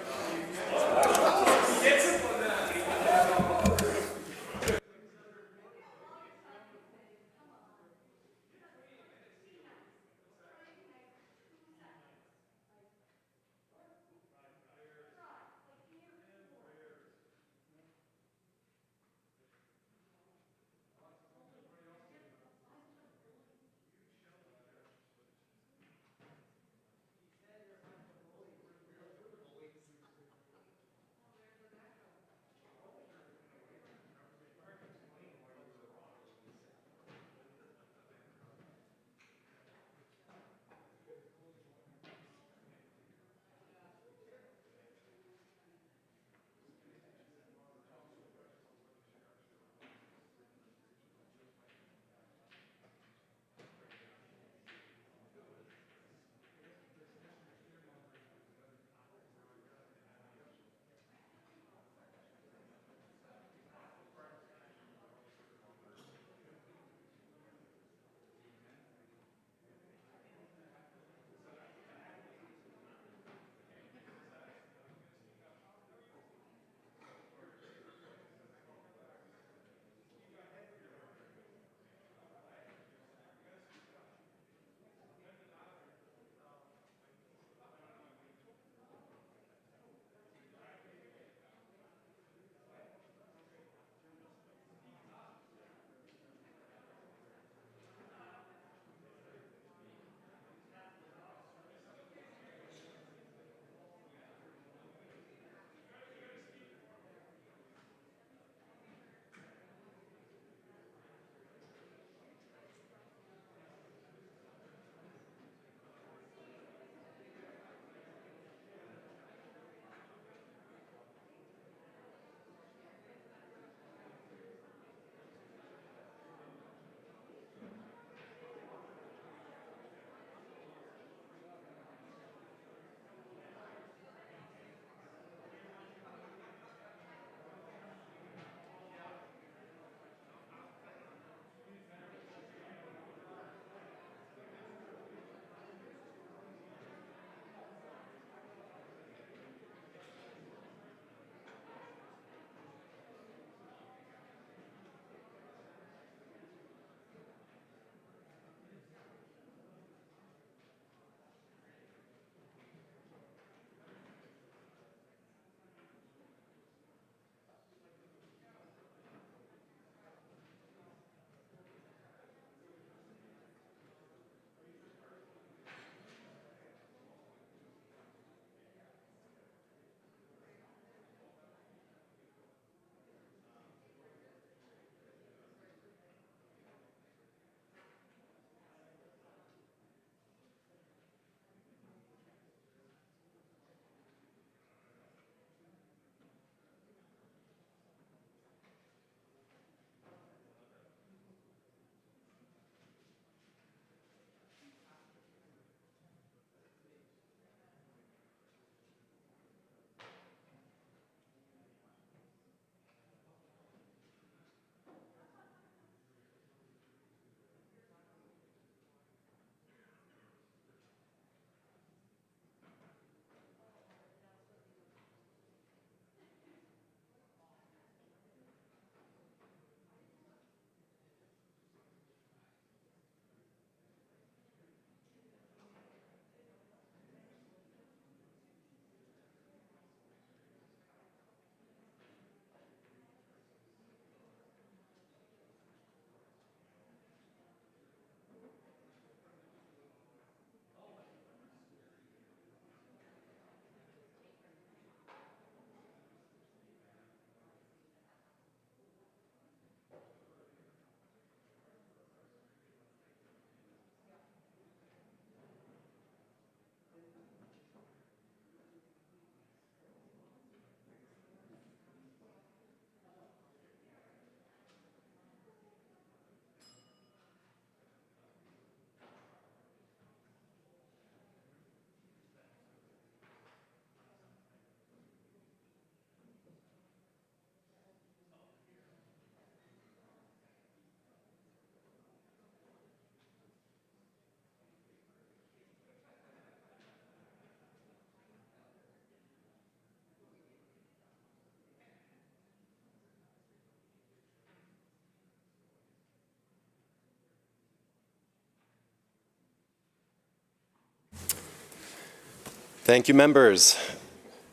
Thank you, members.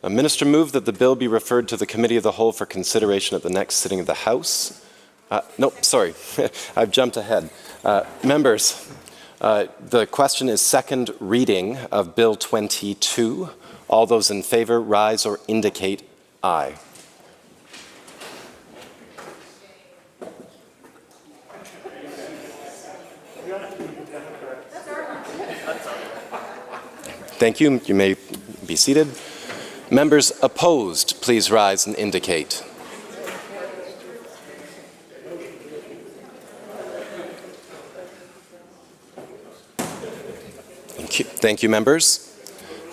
Minister moved that the bill be referred to the Committee of the Whole for consideration at the next sitting of the House. Nope, sorry, I've jumped ahead. Members, the question is second reading of Bill 22. All those in favour rise or indicate aye. Thank you. You may be seated. Members opposed, please rise and indicate. Thank you, members.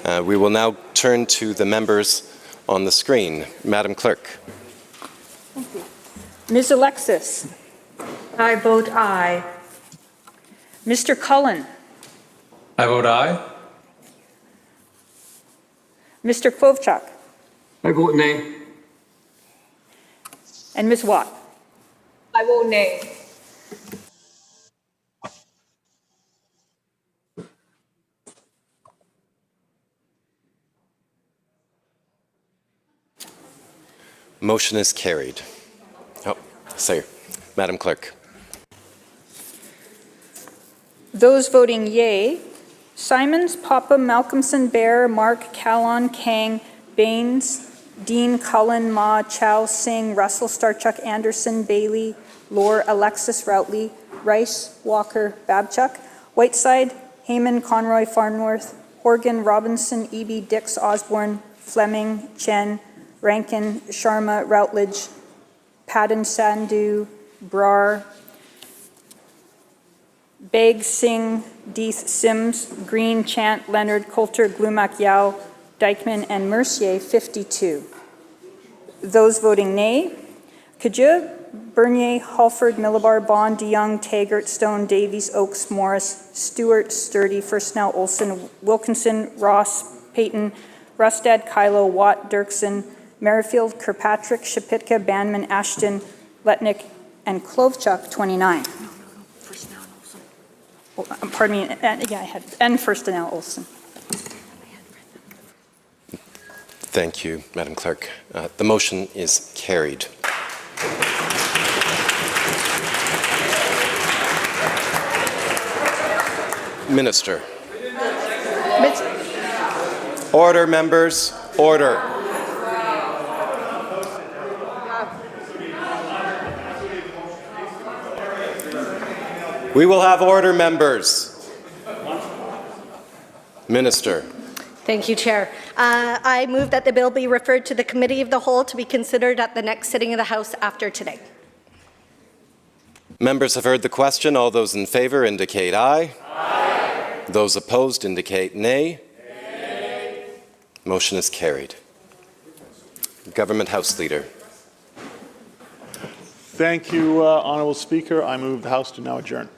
We will now turn to the members on the screen. Madam Clerk. Thank you. Ms. Alexis. I vote aye. Mr. Cullen. I vote aye. Mr. Klovchuk. I vote nay. And Ms. Watt. I vote nay. Motion is carried. Oh, sorry. Madam Clerk. Those voting yea, Simons, Papa, Malcolmson, Bear, Mark, Callon, Kang, Baines, Dean, Cullen, Ma, Chow, Singh, Russell, Starchuk, Anderson, Bailey, Lohr, Alexis, Routley, Rice, Walker, Babchuk, Whiteside, Heyman, Conroy, Farnworth, Horgan, Robinson, Eby, Dix, Osborne, Fleming, Chen, Rankin, Sharma, Routledge, Padden, Sandhu, Brar, Begg, Singh, Deeth, Sims, Green, Chant, Leonard, Coulter, Glumak, Yao, Dykeman, and Mercier, 52. Those voting nay, Kajua, Bernier, Halford, Millibar, Bond, DeYoung, Taggart, Stone, Davies, Oakes, Morris, Stewart, Sturdy, Firstnell, Olson, Wilkinson, Ross, Payton, Rustad, Kylo, Watt, Dirksen, Merrifield, Kirkpatrick, Shapitka, Banman, Ashton, Letnick, and Klovchuk, 29. Oh, pardon me, yeah, I had, and Firstnell, Olson. Thank you, Madam Clerk. The motion is carried. Minister. Order, members. Order. We will have order, members. Minister. Thank you, Chair. I move that the bill be referred to the Committee of the Whole to be considered at the next sitting of the House after today. Members have heard the question. All those in favour indicate aye. Aye. Those opposed indicate nay. Nay. Motion is carried. Government House Leader. Thank you, Honourable Speaker. I move the House to now adjourn.